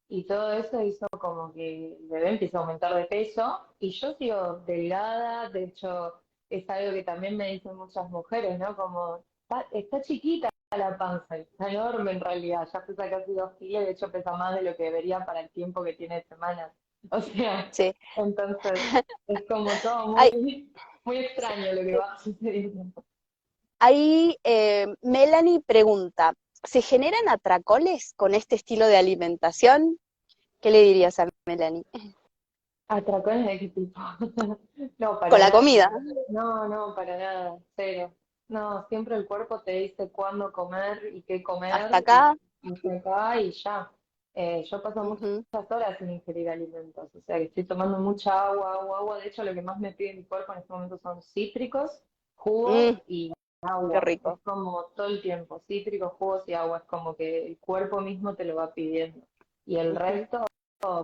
[SPEAKER 2] y todo eso hizo como que el bebé empieza a aumentar de peso, y yo sigo delgada, de hecho es algo que también me dicen muchas mujeres, ¿no? Como, está chiquita la panza, está enorme en realidad, ya pesa casi 2 kilos, de hecho pesa más de lo que debería para el tiempo que tiene de semanas. O sea,
[SPEAKER 1] Sí.
[SPEAKER 2] entonces es como todo
[SPEAKER 1] Hay,
[SPEAKER 2] muy extraño lo que va sucediendo.
[SPEAKER 1] Ahí Melanie pregunta, ¿se generan atracones con este estilo de alimentación? ¿Qué le dirías a Melanie?
[SPEAKER 2] ¿Atracones de qué tipo? No,
[SPEAKER 1] Con
[SPEAKER 2] para
[SPEAKER 1] la
[SPEAKER 2] nada.
[SPEAKER 1] comida,
[SPEAKER 2] No, no, para nada. Cero. No, siempre el cuerpo te dice cuándo comer y qué
[SPEAKER 1] hasta
[SPEAKER 2] comer y
[SPEAKER 1] acá.
[SPEAKER 2] hasta acá y ya. Yo paso muchas
[SPEAKER 1] Ujú.
[SPEAKER 2] horas sin ingerir alimentos, o sea que estoy tomando mucha agua, agua, agua. De hecho, lo que más me pide mi cuerpo en este momento son cítricos, jugos
[SPEAKER 1] Mm,
[SPEAKER 2] y
[SPEAKER 1] qué
[SPEAKER 2] agua. Es
[SPEAKER 1] rico.
[SPEAKER 2] como todo el tiempo, cítricos, jugos y agua. Es como que el cuerpo mismo te lo va pidiendo. Y el
[SPEAKER 1] Ujú.
[SPEAKER 2] resto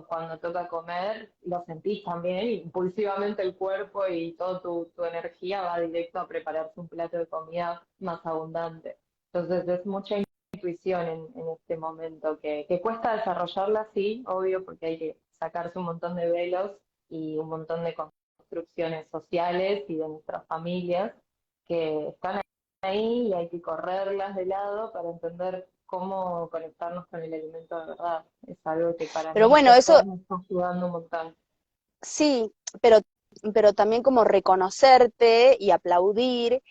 [SPEAKER 2] cuando toca comer, lo sentís también, impulsivamente el cuerpo y toda tu energía va directo a prepararse un plato de comida más abundante. Entonces es mucha intuición en este momento, que cuesta desarrollarla, sí, obvio, porque hay que sacarse un montón de velos y un montón de construcciones sociales y de nuestras familias que están ahí y hay que correrlas de lado para entender cómo conectarnos con el alimento de verdad. Es algo que para
[SPEAKER 1] Pero
[SPEAKER 2] mí
[SPEAKER 1] bueno,
[SPEAKER 2] estos
[SPEAKER 1] eso
[SPEAKER 2] días me está ayudando un montón.
[SPEAKER 1] sí, pero también como reconocerte y aplaudir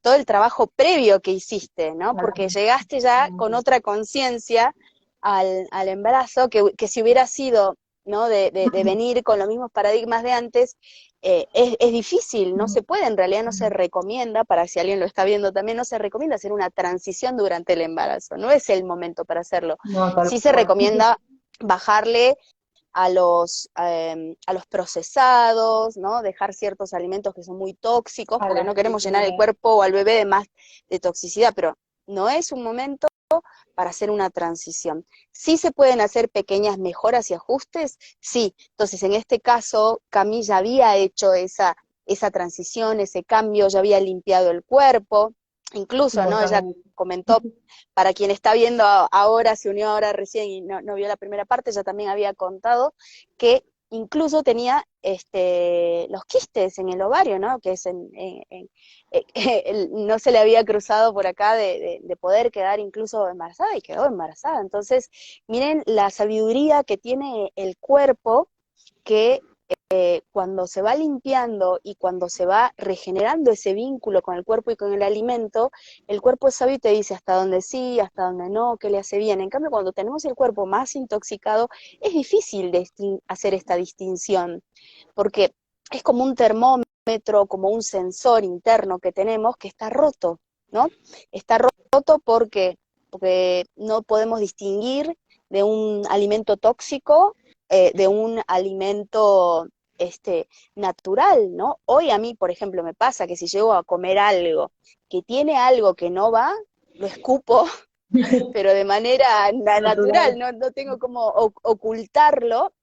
[SPEAKER 1] todo el trabajo previo que hiciste, ¿no? Porque
[SPEAKER 2] Claro.
[SPEAKER 1] llegaste ya con otra conciencia al embarazo que si hubiera sido, ¿no? De venir con los mismos paradigmas de antes, es difícil, no se puede, en realidad no se recomienda, para si alguien lo está viendo también, no se recomienda hacer una transición durante el embarazo, no es el momento para hacerlo.
[SPEAKER 2] No, tal
[SPEAKER 1] Sí se
[SPEAKER 2] cual.
[SPEAKER 1] recomienda bajarle a los procesados, ¿no? Dejar ciertos alimentos que son muy tóxicos,
[SPEAKER 2] A
[SPEAKER 1] porque no
[SPEAKER 2] las
[SPEAKER 1] queremos llenar el
[SPEAKER 2] frituras.
[SPEAKER 1] cuerpo o al bebé de más de toxicidad, pero no es un momento para hacer una transición. ¿Sí se pueden hacer pequeñas mejoras y ajustes? Sí. Entonces, en este caso, Camille ya había hecho esa transición, ese cambio, ya había limpiado el cuerpo,
[SPEAKER 2] Un
[SPEAKER 1] incluso, ¿no?
[SPEAKER 2] montón
[SPEAKER 1] Ella
[SPEAKER 2] de...
[SPEAKER 1] comentó, para quien está viendo ahora, se unió ahora recién y no vio la primera parte, ella también había contado que incluso tenía los quistes en el ovario, ¿no? Que es no se le había cruzado por acá de poder quedar incluso embarazada y quedó embarazada. Entonces, miren la sabiduría que tiene el cuerpo que cuando se va limpiando y cuando se va regenerando ese vínculo con el cuerpo y con el cuerpo es sabio y te dice hasta dónde sí, hasta dónde no, qué le hace bien. En cambio, cuando tenemos el cuerpo más intoxicado, es difícil hacer esta distinción, porque es como un termómetro, como un sensor interno que tenemos que está roto, ¿no? Está roto porque no podemos distinguir de un alimento tóxico de un alimento natural, ¿no? Hoy a mí, por ejemplo, me pasa que si llego a comer algo que tiene algo que no va, lo escupo, pero de manera natural,
[SPEAKER 2] Natural.
[SPEAKER 1] no tengo como ocultarlo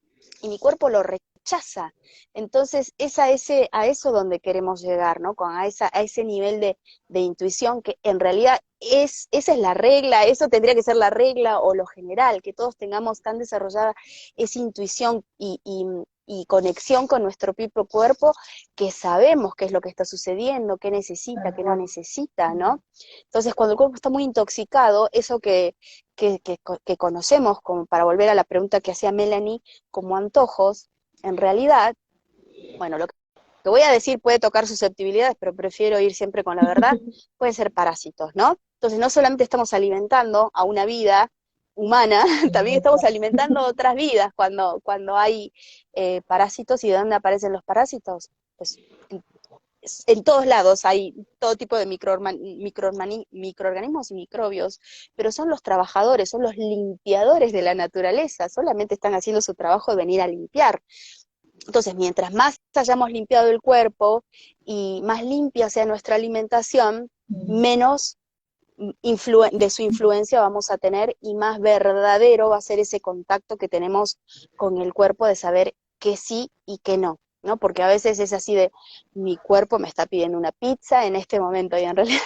[SPEAKER 1] y mi cuerpo lo rechaza. Entonces es a eso donde queremos llegar, ¿no? A ese nivel de intuición que en realidad esa es la regla, eso tendría que ser la regla o lo general, que todos tengamos tan desarrollada esa intuición y conexión con nuestro propio cuerpo, que sabemos qué es lo que está sucediendo, qué necesita,
[SPEAKER 2] Tal
[SPEAKER 1] qué no
[SPEAKER 2] cual.
[SPEAKER 1] necesita, ¿no? Entonces, cuando el cuerpo está muy intoxicado, eso que conocemos, como para volver a la pregunta que hacía Melanie, como antojos, en realidad, bueno, lo que voy a decir puede tocar susceptibilidades, pero prefiero ir siempre con la verdad, pueden ser parásitos, ¿no? Entonces, no solamente estamos alimentando a una vida humana, también estamos alimentando otras vidas cuando hay parásitos. ¿Y de dónde aparecen los parásitos? Pues en todos lados hay todo tipo de microorganismos y microbios, pero son los trabajadores, son los limpiadores de la naturaleza, solamente están haciendo su trabajo de venir a limpiar. Entonces, mientras más hayamos limpiado el cuerpo y más limpia sea nuestra alimentación, menos de su influencia vamos a tener y más verdadero va a ser ese contacto que tenemos con el cuerpo de saber que sí y que no, ¿no? Porque a veces es así de, mi cuerpo me está pidiendo una pizza en este momento y en realidad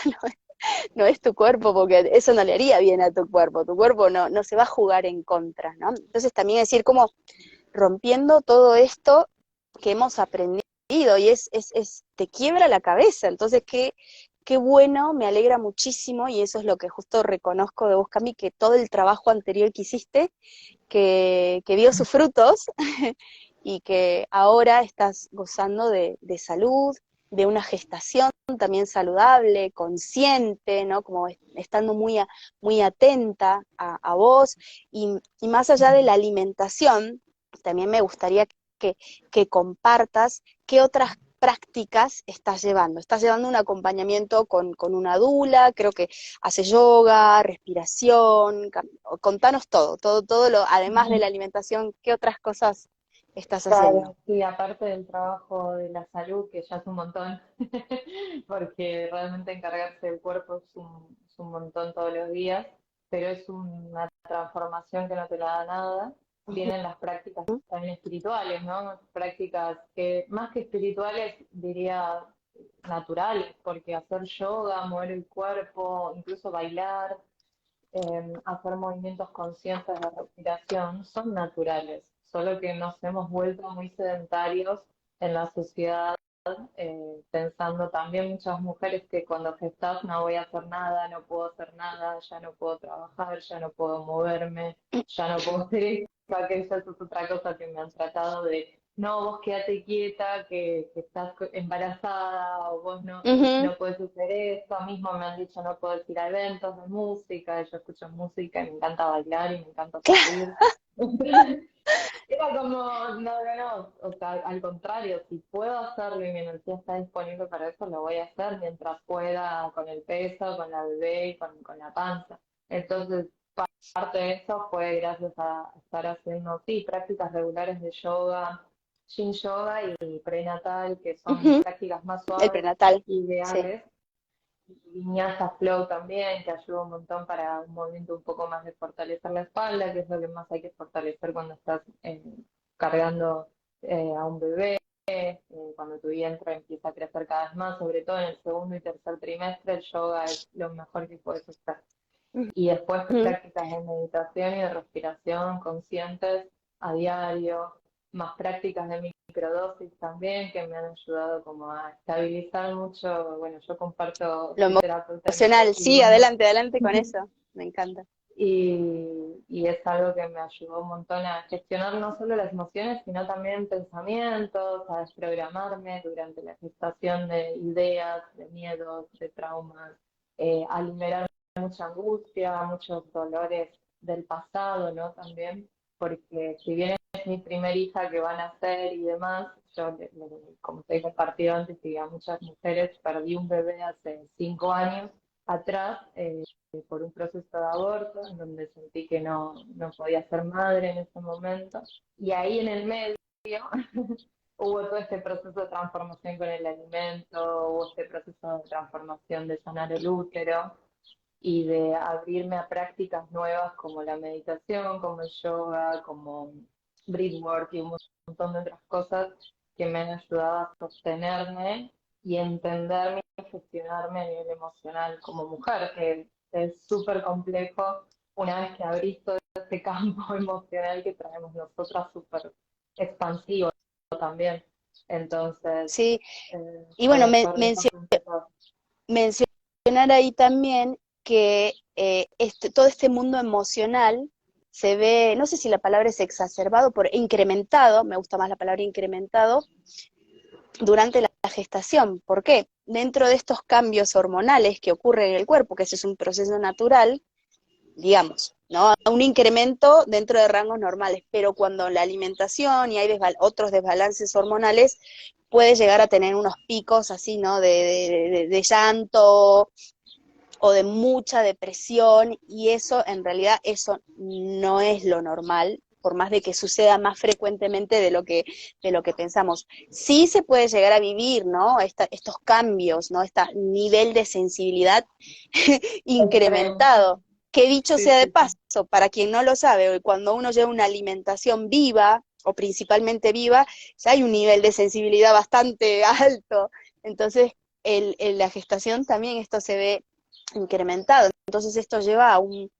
[SPEAKER 1] no es tu cuerpo, porque eso no le haría bien a tu cuerpo no se va a jugar en contra, ¿no? Entonces también decir como rompiendo todo esto que hemos aprendido y te quiebra la cabeza. Entonces, qué bueno, me alegra muchísimo y eso es lo que justo reconozco de vos, Cami, que todo el trabajo anterior que hiciste, que dio sus frutos y que ahora estás gozando de salud, de una gestación también saludable, consciente, ¿no? Como estando muy atenta a vos y más allá de la alimentación, también me gustaría que, que compartas qué otras prácticas estás llevando. Estás llevando un acompañamiento con una dula, creo que hace yoga, respiración, contanos todo lo, además de la alimentación, ¿qué otras cosas estás haciendo?
[SPEAKER 2] Claro, sí, aparte del trabajo de la salud, que ya es un montón, porque realmente encargarse del cuerpo es un montón todos los días, pero es una transformación que no te la da nada. Vienen las prácticas también espirituales, ¿no? Prácticas que, más que espirituales, diría naturales, porque hacer yoga, mover el cuerpo, incluso bailar, hacer movimientos conscientes de respiración son naturales, solo que nos hemos vuelto muy sedentarios en la sociedad, pensando también muchas mujeres que cuando gestas no voy a hacer nada, no puedo hacer nada, ya no puedo trabajar, ya no puedo moverme, ya no puedo hacer esto, aquello, eso es otra cosa que me han tratado de, no, vos quédate quieta, que estás embarazada, o vos
[SPEAKER 1] Ujú.
[SPEAKER 2] no puedes hacer esto, mismo me han dicho no puedes ir a eventos de música, yo escucho música y me encanta bailar y me encanta salir. Era como, no, o sea, al contrario, si puedo hacerlo y mi energía está disponible para eso, lo voy a hacer mientras pueda, con el peso, con la bebé y con la panza. Entonces, parte de eso fue gracias a estar haciendo, sí, prácticas regulares de yoga, Yin Yoga y prenatal, que son
[SPEAKER 1] Ujú.
[SPEAKER 2] prácticas más
[SPEAKER 1] El
[SPEAKER 2] suaves,
[SPEAKER 1] prenatal, sí.
[SPEAKER 2] ideales. Viñasa Flow también, que ayuda un montón para un movimiento un poco más de fortalecer la espalda, que es lo que más hay que fortalecer cuando estás cargando a un bebé, cuando tu vientre empieza a crecer cada vez más, sobre todo en el segundo y tercer trimestre, el yoga es lo mejor que puedes hacer. Y después
[SPEAKER 1] Ujú.
[SPEAKER 2] prácticas de meditación y de respiración conscientes a diario, más prácticas de microdosis también que me han ayudado como a estabilizar mucho. Bueno, yo comparto,
[SPEAKER 1] Lo
[SPEAKER 2] soy terapeuta
[SPEAKER 1] emocional, sí,
[SPEAKER 2] Qigong
[SPEAKER 1] adelante con eso, me encanta.
[SPEAKER 2] y es algo que me ayudó un montón a gestionar no solo las emociones, sino también pensamientos, a desprogramarme durante la gestación de ideas, de miedos, de traumas, a liberar mucha angustia, muchos dolores del pasado, ¿no? También, porque si bien es mi primer hija que van a nacer y demás, yo, como te he compartido antes, y a muchas mujeres, perdí un bebé hace 5 años atrás, por un proceso de aborto, en donde sentí que no podía ser madre en ese momento. Y ahí en el medio hubo todo este proceso de transformación con el alimento, hubo este proceso de transformación de sanar el útero y de abrirme a prácticas nuevas como la meditación, como el yoga, como breathwork y un montón de otras cosas que me han ayudado a sostenerme y entenderme y gestionarme a nivel emocional como mujer, que es súper complejo una vez que abrís todo este campo emocional que traemos nosotras súper expansivo también. Entonces,
[SPEAKER 1] Sí, y bueno,
[SPEAKER 2] por eso fue empezar.
[SPEAKER 1] mencionar ahí también que todo este mundo emocional se ve, no sé si la palabra es exacerbado, por incrementado, me gusta más la palabra incrementado, durante la gestación. ¿Por qué? Dentro de estos cambios hormonales que ocurren en el cuerpo, que ese es un proceso natural, digamos, ¿no? Un incremento dentro de rangos normales, pero cuando la alimentación y hay otros desbalances hormonales, puede llegar a tener unos picos así, ¿no? De llanto o de mucha depresión, y eso en realidad eso no es lo normal, por más de que suceda más frecuentemente de lo que pensamos. Sí se puede llegar a vivir, ¿no? Estos cambios, ¿no? Este nivel de sensibilidad
[SPEAKER 2] Extremo.
[SPEAKER 1] incrementado. Que dicho
[SPEAKER 2] Sí,
[SPEAKER 1] sea de
[SPEAKER 2] sí, sí.
[SPEAKER 1] paso, para quien no lo sabe, cuando uno lleva una alimentación viva, o principalmente viva, ya hay un nivel de sensibilidad bastante alto. Entonces, la gestación también esto se ve incrementado. Entonces esto lleva a un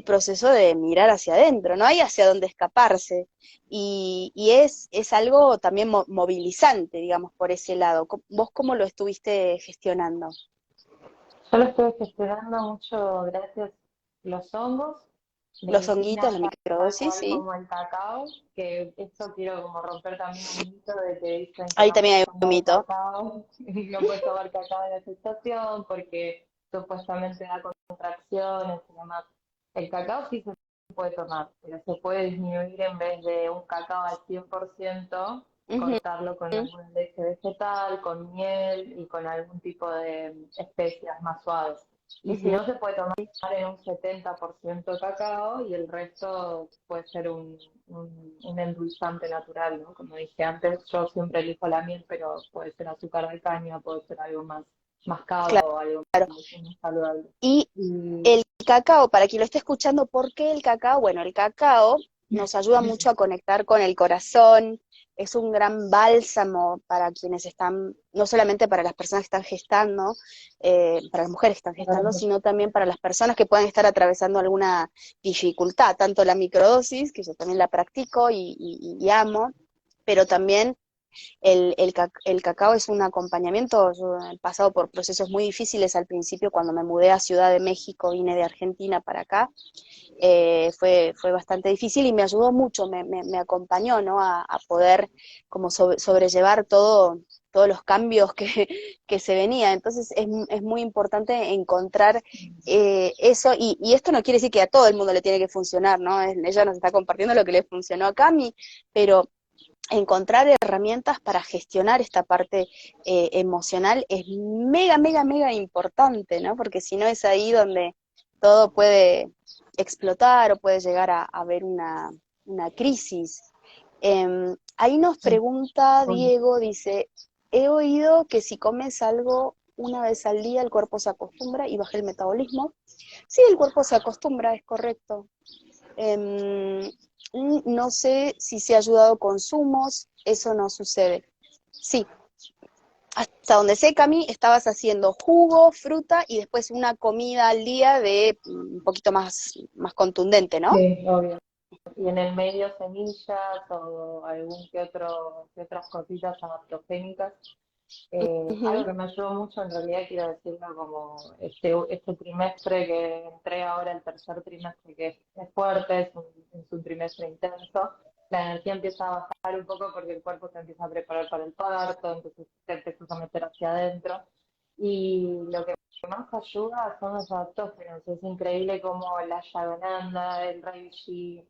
[SPEAKER 1] proceso de mirar hacia adentro, no hay hacia dónde escaparse. Y es algo también movilizante, digamos, por ese lado. ¿Vos cómo lo estuviste gestionando?
[SPEAKER 2] Yo lo estoy gestionando mucho gracias a los hongos,
[SPEAKER 1] Los
[SPEAKER 2] medicinas
[SPEAKER 1] honguitos, la
[SPEAKER 2] tal
[SPEAKER 1] microdosis,
[SPEAKER 2] cual
[SPEAKER 1] sí.
[SPEAKER 2] como el cacao, que esto quiero como romper también un mito de que dicen que
[SPEAKER 1] Ahí
[SPEAKER 2] no
[SPEAKER 1] también
[SPEAKER 2] puedes
[SPEAKER 1] hay un
[SPEAKER 2] tomar
[SPEAKER 1] mito.
[SPEAKER 2] cacao, no puedes tomar cacao en la gestación porque supuestamente da contracciones y demás. El cacao sí se puede tomar, pero se puede disminuir en vez de un cacao al 100%,
[SPEAKER 1] Ujú.
[SPEAKER 2] cortarlo con alguna leche vegetal, con miel y con algún tipo de especias más suaves. Y si
[SPEAKER 1] Ujú.
[SPEAKER 2] no, se puede tomar en un 70% cacao y el resto puede ser un endulzante natural, ¿no? Como dije antes, yo siempre elijo la miel, pero puede ser azúcar de caña, puede ser algo más mascado
[SPEAKER 1] Claro.
[SPEAKER 2] o algo mucho más saludable.
[SPEAKER 1] Y
[SPEAKER 2] Y
[SPEAKER 1] el cacao, para quien lo esté escuchando, ¿por qué el cacao? Bueno, el cacao nos ayuda mucho a conectar con el corazón, es un gran bálsamo para quienes están, no solamente para las personas que están gestando, para las mujeres que están gestando, sino también para las personas que puedan estar atravesando alguna dificultad, tanto la microdosis, que yo también la practico y amo, pero también el cacao es un acompañamiento. Yo he pasado por procesos muy difíciles al principio cuando me mudé a Ciudad de México, vine de Argentina para acá, fue bastante difícil y me ayudó mucho, me acompañó, ¿no? A poder como sobrellevar todos los cambios que se venían. Entonces es muy importante encontrar eso, y esto no quiere decir que a todo el mundo le tiene que funcionar, ¿no? Ella nos está compartiendo lo que le funcionó a Cami, pero encontrar herramientas para gestionar esta parte emocional es mega, mega, mega importante, ¿no? Porque si no es ahí donde todo puede explotar o puede llegar a haber una crisis. Ahí nos pregunta Diego, dice, he oído que si comes algo una vez al día el cuerpo se acostumbra y baja el metabolismo. Sí, el cuerpo se acostumbra, es correcto. Eh, no sé si se ha ayudado con zumos, eso no sucede. Sí, hasta donde sé, Cami, estabas haciendo jugo, fruta y después una comida al día de un poquito más contundente, ¿no?
[SPEAKER 2] sí, obvio. Y en el medio semillas o algún que otras cositas adaptogénicas. Algo
[SPEAKER 1] Ujú.
[SPEAKER 2] que me ayudó mucho, en realidad quiero decirlo, como este trimestre que entré ahora, el tercer trimestre, que es fuerte, es un trimestre intenso, la energía empieza a bajar un poco porque el cuerpo se empieza a preparar para el parto, entonces te empiezas a meter hacia adentro. Y lo que más ayuda son los adaptógenos. Es increíble como la yagananda, el reishi,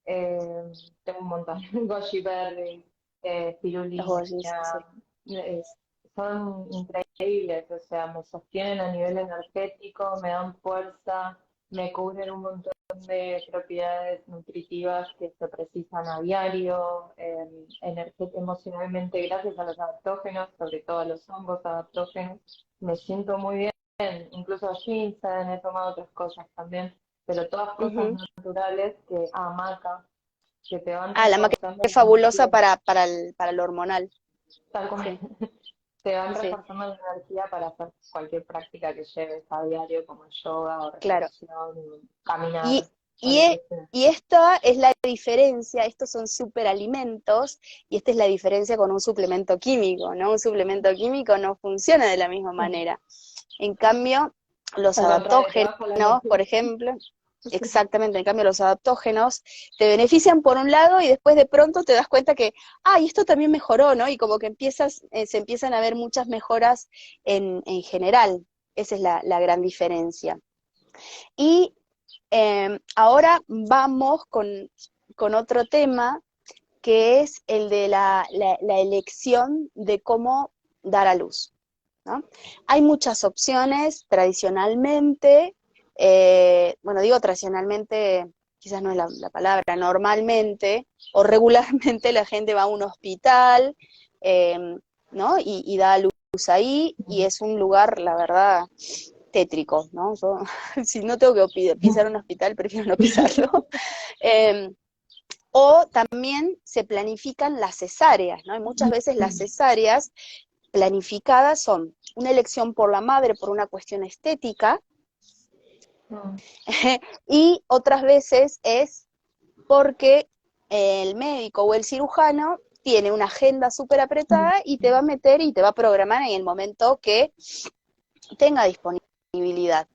[SPEAKER 2] eh, tengo un montón, goji berry,
[SPEAKER 1] Los
[SPEAKER 2] spirulina,
[SPEAKER 1] bollos, sí.
[SPEAKER 2] eh, son increíbles, o sea, me sostienen a nivel energético, me dan fuerza, me cubren un montón de propiedades nutritivas que se precisan a diario, emocionalmente, gracias a los adaptógenos, sobre todo a los hongos adaptógenos, me siento muy bien, incluso ginseng, he tomado otras cosas también, pero todas cosas
[SPEAKER 1] Ujú.
[SPEAKER 2] naturales que maca. que te van
[SPEAKER 1] Ah, la máquina
[SPEAKER 2] reforzando
[SPEAKER 1] es
[SPEAKER 2] la
[SPEAKER 1] fabulosa
[SPEAKER 2] energía,
[SPEAKER 1] para lo hormonal.
[SPEAKER 2] tal cual.
[SPEAKER 1] Sí,
[SPEAKER 2] Te van
[SPEAKER 1] sí,
[SPEAKER 2] reforzando la energía para hacer cualquier práctica que lleves a diario, como yoga o
[SPEAKER 1] claro.
[SPEAKER 2] respiración,
[SPEAKER 1] Y,
[SPEAKER 2] caminar o
[SPEAKER 1] y,
[SPEAKER 2] lo
[SPEAKER 1] e-
[SPEAKER 2] que sea.
[SPEAKER 1] y esta es la diferencia, estos son superalimentos, y esta es la diferencia con un suplemento químico, ¿no? Un suplemento químico no funciona de la misma manera. En cambio, los
[SPEAKER 2] Al contrario, te
[SPEAKER 1] adaptógenos,
[SPEAKER 2] baja la
[SPEAKER 1] por
[SPEAKER 2] energía.
[SPEAKER 1] ejemplo, exactamente, en cambio los adaptógenos te benefician por un lado y después de pronto te das cuenta que, y esto también mejoró, ¿no? Y como que se empiezan a ver muchas mejoras en general. Esa es la gran diferencia. Y ahora vamos con otro tema, que es el de la elección de cómo dar a luz, ¿no? Hay muchas opciones tradicionalmente, bueno, digo tradicionalmente, quizás no es la palabra, normalmente o regularmente la gente va a un hospital, eh, ¿no? Y da a luz ahí, y es un lugar, la verdad, tétrico, ¿no? Yo, si no tengo que pisar un hospital, prefiero no pisarlo. Eh, o también se planifican las cesáreas, ¿no? Y muchas veces las cesáreas planificadas son una elección por la madre por una cuestión estética, y otras veces es porque el médico o el cirujano tiene una agenda súper apretada y te va a meter y te va a programar en el momento que tenga disponibilidad.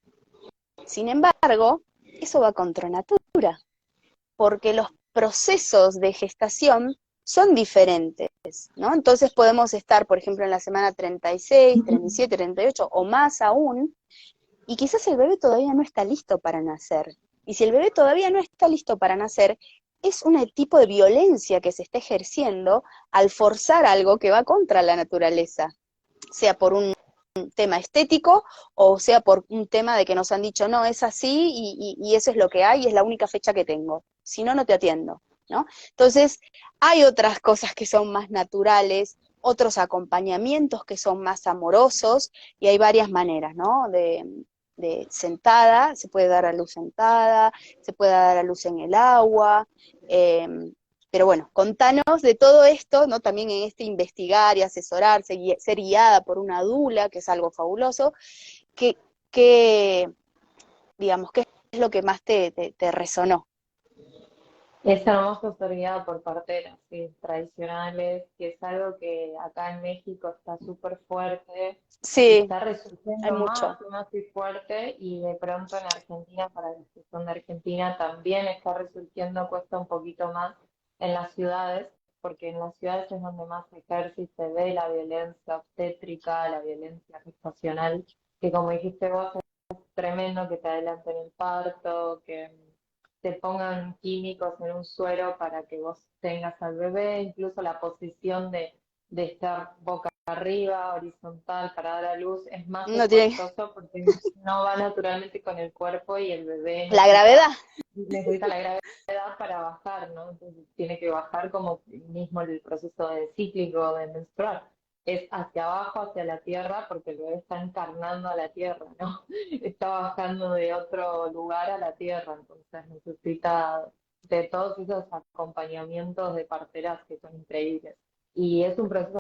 [SPEAKER 1] Sin embargo, eso va contra natura, porque los procesos de gestación son diferentes, ¿no? Entonces podemos estar, por ejemplo, en la semana 36, 37, 38 o más aún, y quizás el bebé todavía no está listo para nacer. Y si el bebé todavía no está listo para nacer, es un tipo de violencia que se está ejerciendo al forzar algo que va contra la naturaleza, sea por un tema estético o sea por un tema de que nos han dicho, no, es así y eso es lo que hay y es la única fecha que tengo. Si no, no te atiendo, ¿no? Entonces, hay otras cosas que son más naturales, otros acompañamientos que son más amorosos, y hay varias maneras, ¿no? De sentada, se puede dar a luz sentada, se puede dar a luz en el agua, eh, pero bueno, contanos de todo esto, ¿no? También en este investigar y asesorarse, y ser guiada por una dula, que es algo fabuloso, que, que digamos, ¿qué es lo que más te resonó?
[SPEAKER 2] Es hermoso ser guiada por parteras, sí, tradicionales, que es algo que acá en México está súper fuerte y
[SPEAKER 1] Sí,
[SPEAKER 2] está
[SPEAKER 1] hay
[SPEAKER 2] resurgiendo
[SPEAKER 1] mucho.
[SPEAKER 2] más y fuerte, y de pronto en Argentina, para los que son de Argentina, también está resurgiendo, cuesta un poquito más en las ciudades, porque en las ciudades es donde más se ejerce y se ve la violencia obstétrica, la violencia gestacional, que como dijiste vos, es tremendo que te adelanten el parto, que te pongan químicos en un suero para que vos tengas al bebé, incluso la posición de estar boca arriba, horizontal para dar a luz, es más
[SPEAKER 1] No tiene
[SPEAKER 2] esforzoso porque no va naturalmente con el cuerpo y el bebé
[SPEAKER 1] la gravedad.
[SPEAKER 2] necesita la gravedad para bajar, ¿no? Entonces tiene que bajar como mismo el proceso de cíclico de menstruar. Es hacia abajo, hacia la tierra, porque el bebé está encarnando a la tierra, ¿no? Está bajando de otro lugar a la tierra, entonces necesita de todos esos acompañamientos de parteras que son increíbles. Y es un proceso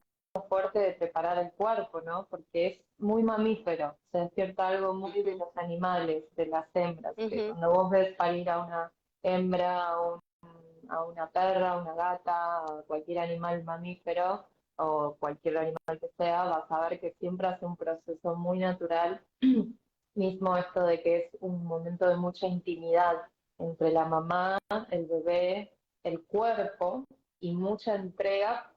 [SPEAKER 2] fuerte de preparar el cuerpo, ¿no? Porque es muy mamífero, se despierta algo muy de los animales, de las hembras, que
[SPEAKER 1] Ujú.
[SPEAKER 2] cuando vos ves parir a una hembra, a una perra, a una gata, a cualquier animal mamífero o cualquier animal que sea, vas a ver que siempre hace un proceso muy natural, mismo esto de que es un momento de mucha intimidad entre la mamá, el bebé, el cuerpo, y mucha entrega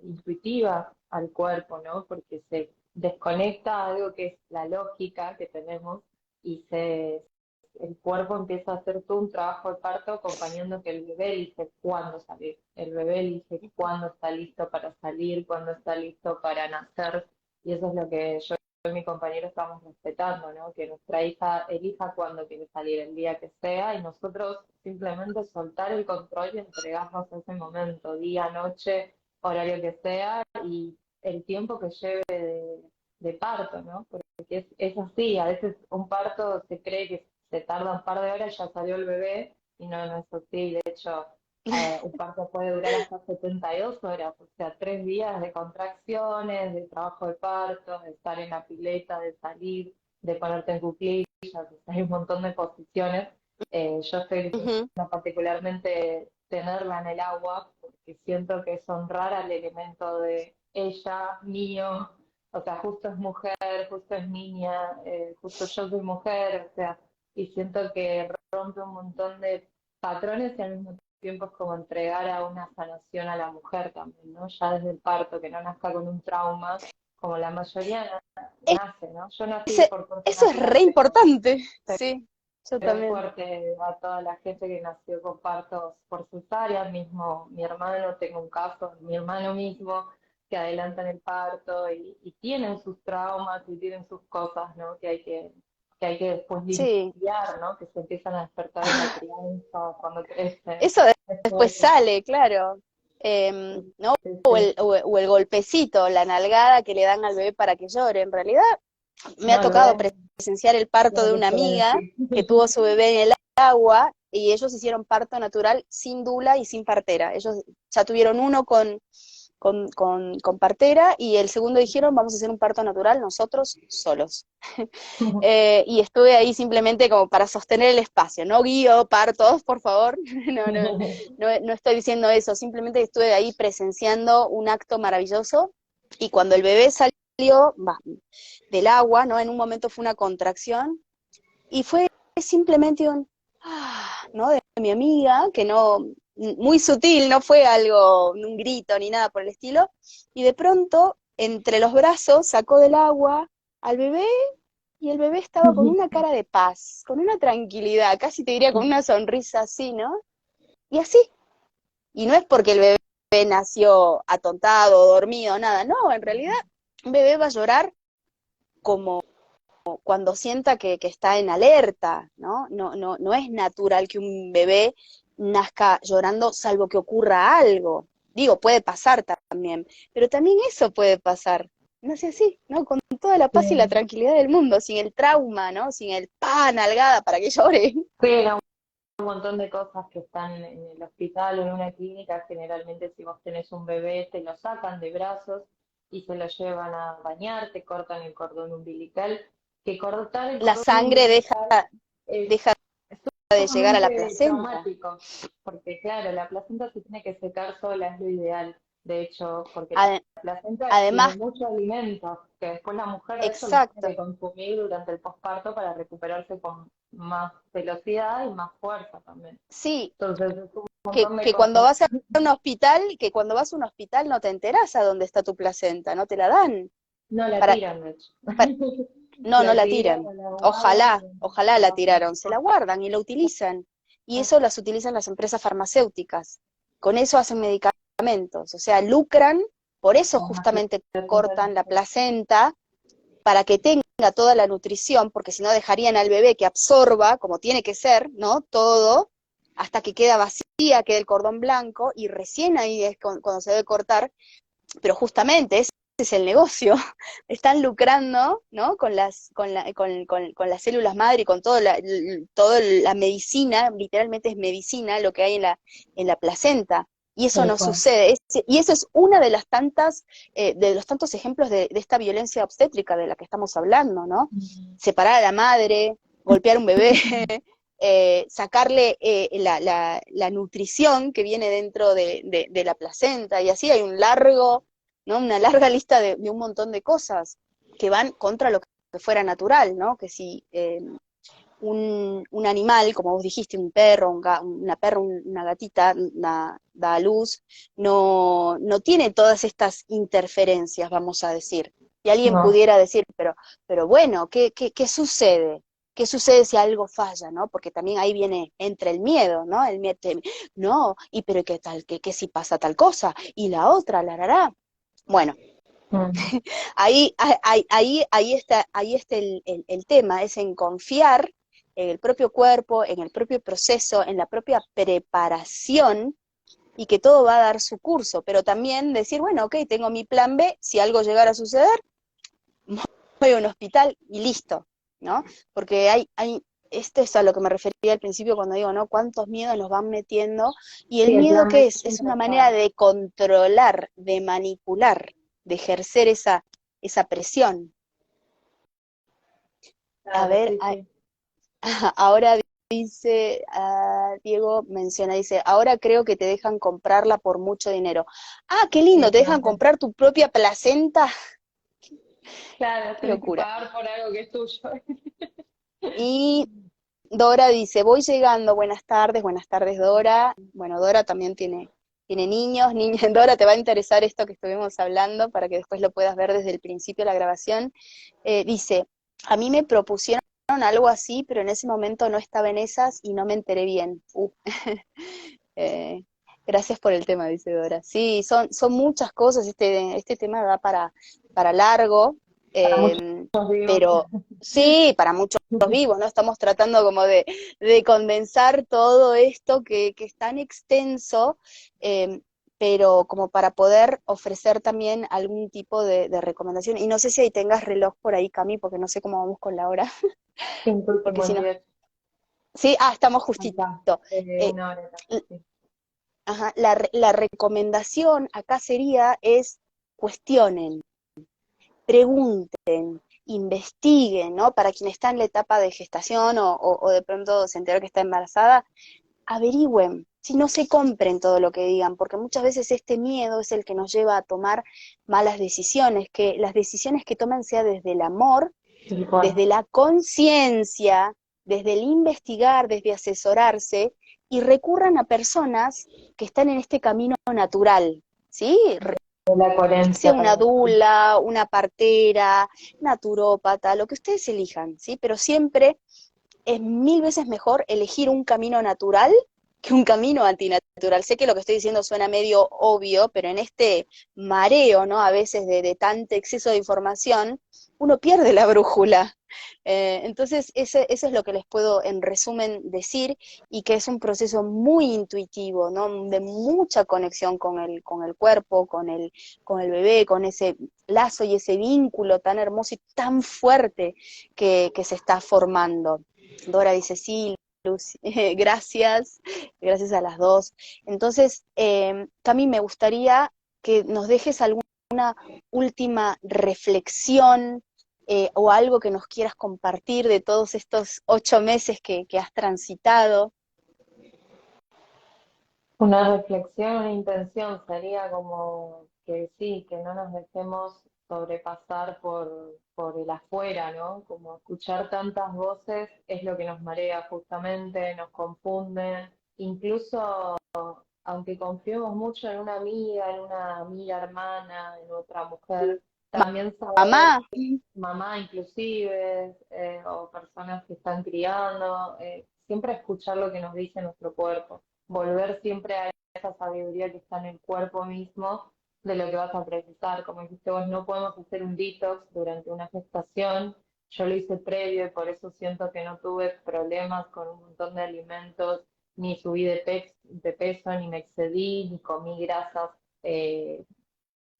[SPEAKER 2] intuitiva al cuerpo, ¿no? Porque se desconecta algo que es la lógica que tenemos y el cuerpo empieza a hacer todo un trabajo de parto acompañando que el bebé elige cuándo salir. El bebé elige cuándo está listo para salir, cuándo está listo para nacer, y eso es lo que yo y mi compañero estamos respetando, ¿no? Que nuestra hija elija cuándo quiere salir, el día que sea, y nosotros simplemente soltar el control y entregarnos a ese momento, día, noche, horario que sea, y el tiempo que lleve de parto, ¿no? Porque es así, a veces un parto se cree que se tarda un par de horas, ya salió el bebé, y no, no es así. De hecho, un parto puede durar hasta 72 horas, o sea, 3 días de contracciones, de trabajo de parto, de estar en la pileta, de salir, de ponerte en cuclillas, o sea, hay un montón de posiciones. Yo estoy
[SPEAKER 1] Ujú.
[SPEAKER 2] disfrutando particularmente tenerla en el agua, porque siento que es honrar al elemento de ella, mío, o sea, justo es mujer, justo es niña, justo yo soy mujer, o sea, y siento que rompe un montón de patrones y al mismo tiempo es como entregar a una sanación a la mujer también, ¿no? Ya desde el parto, que no nazca con un trauma, como la mayoría nace, ¿no? Yo nací por parto
[SPEAKER 1] Eso es re
[SPEAKER 2] natural,
[SPEAKER 1] importante, sí, yo
[SPEAKER 2] pero es
[SPEAKER 1] también.
[SPEAKER 2] fuerte a toda la gente que nació con partos por cesárea, mismo mi hermano, tengo un caso, mi hermano mismo, que adelantan el parto y tienen sus traumas y tienen sus cosas, ¿no? Que hay que después
[SPEAKER 1] Sí,
[SPEAKER 2] limpiar, ¿no? Que se empiezan a despertar en la crianza, cuando crecen.
[SPEAKER 1] eso
[SPEAKER 2] Es
[SPEAKER 1] después
[SPEAKER 2] fuerte.
[SPEAKER 1] sale, claro.
[SPEAKER 2] Sí,
[SPEAKER 1] ¿No?
[SPEAKER 2] sí, sí.
[SPEAKER 1] O el golpecito, la nalgada que le dan al bebé para que llore. En realidad, me ha
[SPEAKER 2] No, lo
[SPEAKER 1] tocado
[SPEAKER 2] ves,
[SPEAKER 1] presenciar el parto
[SPEAKER 2] no
[SPEAKER 1] de
[SPEAKER 2] lo
[SPEAKER 1] una
[SPEAKER 2] quiero
[SPEAKER 1] amiga
[SPEAKER 2] decir.
[SPEAKER 1] que tuvo su bebé en el agua y ellos hicieron parto natural sin dula y sin partera. Ellos ya tuvieron uno con partera y el segundo dijeron, vamos a hacer un parto natural nosotros solos. Y estuve ahí simplemente como para sostener el espacio, no guío partos, por favor, no estoy diciendo eso, simplemente estuve ahí presenciando un acto maravilloso y cuando el bebé salió del agua, ¿no? En un momento fue una contracción y fue simplemente ¿no? De mi amiga, que no, muy sutil, no fue algo, un grito ni nada por el estilo, y de pronto entre los brazos sacó del agua al bebé y el bebé estaba con una cara de paz, con una tranquilidad, casi te diría con una sonrisa así, ¿no? Y así. Y no es porque el bebé nació atontado, dormido, nada, no, en realidad un bebé va a llorar como cuando sienta que está en alerta, ¿no? No es natural que un bebé nazca llorando salvo que ocurra algo. Digo, puede pasar también, pero también eso puede pasar. Nace así, ¿no? Con toda la paz y la
[SPEAKER 2] Sí,
[SPEAKER 1] tranquilidad del mundo, sin el trauma, ¿no? Sin el nalgada para que llore.
[SPEAKER 2] sí, no, un montón de cosas que están en el hospital o en una clínica. Generalmente, si vos tenés un bebé, te lo sacan de brazos y se lo llevan a bañar, te cortan el cordón umbilical. Que cortar el
[SPEAKER 1] La
[SPEAKER 2] cordón
[SPEAKER 1] sangre
[SPEAKER 2] umbilical es
[SPEAKER 1] deja de llegar a la
[SPEAKER 2] sumamente
[SPEAKER 1] placenta.
[SPEAKER 2] traumático, porque claro, la placenta se tiene que secar sola, es lo ideal, de hecho, porque la
[SPEAKER 1] Ade-
[SPEAKER 2] placenta tiene
[SPEAKER 1] Además,
[SPEAKER 2] mucho alimento, que después la mujer eso lo tiene que
[SPEAKER 1] exacto.
[SPEAKER 2] consumir durante el posparto para recuperarse con más velocidad y más fuerza también.
[SPEAKER 1] Sí,
[SPEAKER 2] Entonces es un montón de
[SPEAKER 1] que cuando
[SPEAKER 2] cosas.
[SPEAKER 1] vas a un hospital, que cuando vas a un hospital no te enterás a dónde está tu placenta, no te la dan.
[SPEAKER 2] No la
[SPEAKER 1] Para,
[SPEAKER 2] tiran, de hecho.
[SPEAKER 1] para- no
[SPEAKER 2] La
[SPEAKER 1] la
[SPEAKER 2] tiran
[SPEAKER 1] tiran.
[SPEAKER 2] o la guardan
[SPEAKER 1] Ojalá,
[SPEAKER 2] y
[SPEAKER 1] ojalá la
[SPEAKER 2] no hacen
[SPEAKER 1] tiraron. Se la
[SPEAKER 2] cosas.
[SPEAKER 1] guardan y la utilizan. Y eso las utilizan las empresas farmacéuticas. Con eso hacen medicamentos. O sea, lucran, por eso
[SPEAKER 2] Con más
[SPEAKER 1] justamente
[SPEAKER 2] placenta.
[SPEAKER 1] cortan la placenta para que tenga toda la nutrición, porque si no dejarían al bebé que absorba, como tiene que ser, ¿no? Todo, hasta que queda vacía, queda el cordón blanco, y recién ahí es cuando se debe cortar, pero justamente ese es el negocio. Están lucrando, ¿no? Con las células madre y con toda la medicina, literalmente es medicina lo que hay en la placenta. Y eso
[SPEAKER 2] Tal
[SPEAKER 1] no
[SPEAKER 2] cual.
[SPEAKER 1] sucede. Y eso es una de las tantas, de los tantos ejemplos de esta violencia obstétrica de la que estamos hablando, ¿no? Separar a la madre, golpear a un bebé, sacarle la nutrición que viene dentro de la placenta, y así hay un largo, ¿no? Una larga lista de un montón de cosas que van contra lo que fuera natural, ¿no? Que si un animal, como vos dijiste, un perro, una perra, una gatita, da a luz, no tiene todas estas interferencias, vamos a decir. Y alguien
[SPEAKER 2] No.
[SPEAKER 1] pudiera decir, pero bueno, ¿qué sucede? ¿Qué sucede si algo falla, no? Porque también ahí viene, entra el miedo, ¿no? El miedo, no, y pero qué tal, qué si pasa tal cosa, y la otra, la hará. Bueno,
[SPEAKER 2] Mm.
[SPEAKER 1] ahí está el tema, es en confiar en el propio cuerpo, en el propio proceso, en la propia preparación y que todo va a dar su curso, pero también decir, bueno, ok, tengo mi plan B, si algo llegara a suceder, voy a un hospital y listo, ¿no? Porque esto es a lo que me refería al principio cuando digo, ¿no? Cuántos miedos nos van metiendo. ¿Y el
[SPEAKER 2] Sí,
[SPEAKER 1] miedo
[SPEAKER 2] la
[SPEAKER 1] qué
[SPEAKER 2] mente
[SPEAKER 1] es? Una manera
[SPEAKER 2] está.
[SPEAKER 1] de controlar, de manipular, de ejercer esa presión. A
[SPEAKER 2] Claro,
[SPEAKER 1] ver,
[SPEAKER 2] sí, sí.
[SPEAKER 1] ahora dice, Diego menciona, dice, ahora creo que te dejan comprarla por mucho dinero. Ah, qué lindo,
[SPEAKER 2] Sí,
[SPEAKER 1] te dejan comprar tu propia placenta.
[SPEAKER 2] claro,
[SPEAKER 1] Qué
[SPEAKER 2] tenés que
[SPEAKER 1] locura.
[SPEAKER 2] pagar por algo que es tuyo.
[SPEAKER 1] Y Dora dice, voy llegando, buenas tardes Dora. Bueno, Dora también tiene niños, niñas. Dora, te va a interesar esto que estuvimos hablando para que después lo puedas ver desde el principio de la grabación. Dice, a mí me propusieron algo así, pero en ese momento no estaba en esas y no me enteré bien. Eh, gracias por el tema, dice Dora. Sí, son muchas cosas, este tema da para largo,
[SPEAKER 2] Para muchos
[SPEAKER 1] eh,
[SPEAKER 2] vivos.
[SPEAKER 1] pero sí, para muchos vivos, ¿no? Estamos tratando como de condensar todo esto que es tan extenso, eh, pero como para poder ofrecer también algún tipo de recomendación. Y no sé si ahí tengas reloj por ahí, Cami, porque no sé cómo vamos con la hora, porque si no,
[SPEAKER 2] 5:58.
[SPEAKER 1] sí, estamos justito.
[SPEAKER 2] Acá,
[SPEAKER 1] Eh,
[SPEAKER 2] 1 hora acá, sí.
[SPEAKER 1] Ajá, la recomendación acá sería es cuestionen, pregunten, investiguen, ¿no? Para quien está en la etapa de gestación o de pronto se enteró que está embarazada, averigüen, si no se compren todo lo que digan, porque muchas veces este miedo es el que nos lleva a tomar malas decisiones, que las decisiones que toman sea desde el amor,
[SPEAKER 2] Tal cual.
[SPEAKER 1] desde la conciencia, desde el investigar, desde asesorarse, y recurran a personas que están en este camino natural, ¿sí?
[SPEAKER 2] De la
[SPEAKER 1] Ya sea
[SPEAKER 2] coherencia
[SPEAKER 1] una
[SPEAKER 2] también.
[SPEAKER 1] dula, una partera, naturópata, lo que ustedes elijan, ¿sí? Pero siempre es mil veces mejor elegir un camino natural que un camino antinatural. Sé que lo que estoy diciendo suena medio obvio, pero en este mareo, ¿no? A veces de tanto exceso de información, uno pierde la brújula. Entonces, eso es lo que les puedo en resumen decir y que es un proceso muy intuitivo, ¿no? De mucha conexión con el cuerpo, con el bebé, con ese lazo y ese vínculo tan hermoso y tan fuerte que se está formando. Dora dice, sí, Lucy, gracias a las dos. Entonces, Cami, me gustaría que nos dejes alguna última reflexión o algo que nos quieras compartir de todos estos 8 meses que has transitado.
[SPEAKER 2] Una reflexión, una intención sería como que sí, que no nos dejemos sobrepasar por el afuera, ¿no? Como escuchar tantas voces es lo que nos marea justamente, nos confunde, incluso aunque confiemos mucho en una amiga hermana, en otra mujer, también saber,
[SPEAKER 1] Mamá,
[SPEAKER 2] mamá inclusive, o personas que están criando, siempre escuchar lo que nos dice nuestro cuerpo, volver siempre a esa sabiduría que está en el cuerpo mismo de lo que vas a precisar. Como dijiste vos, no podemos hacer un detox durante una gestación. Yo lo hice previo y por eso siento que no tuve problemas con un montón de alimentos, ni subí de peso, ni me excedí, ni comí grasas eh,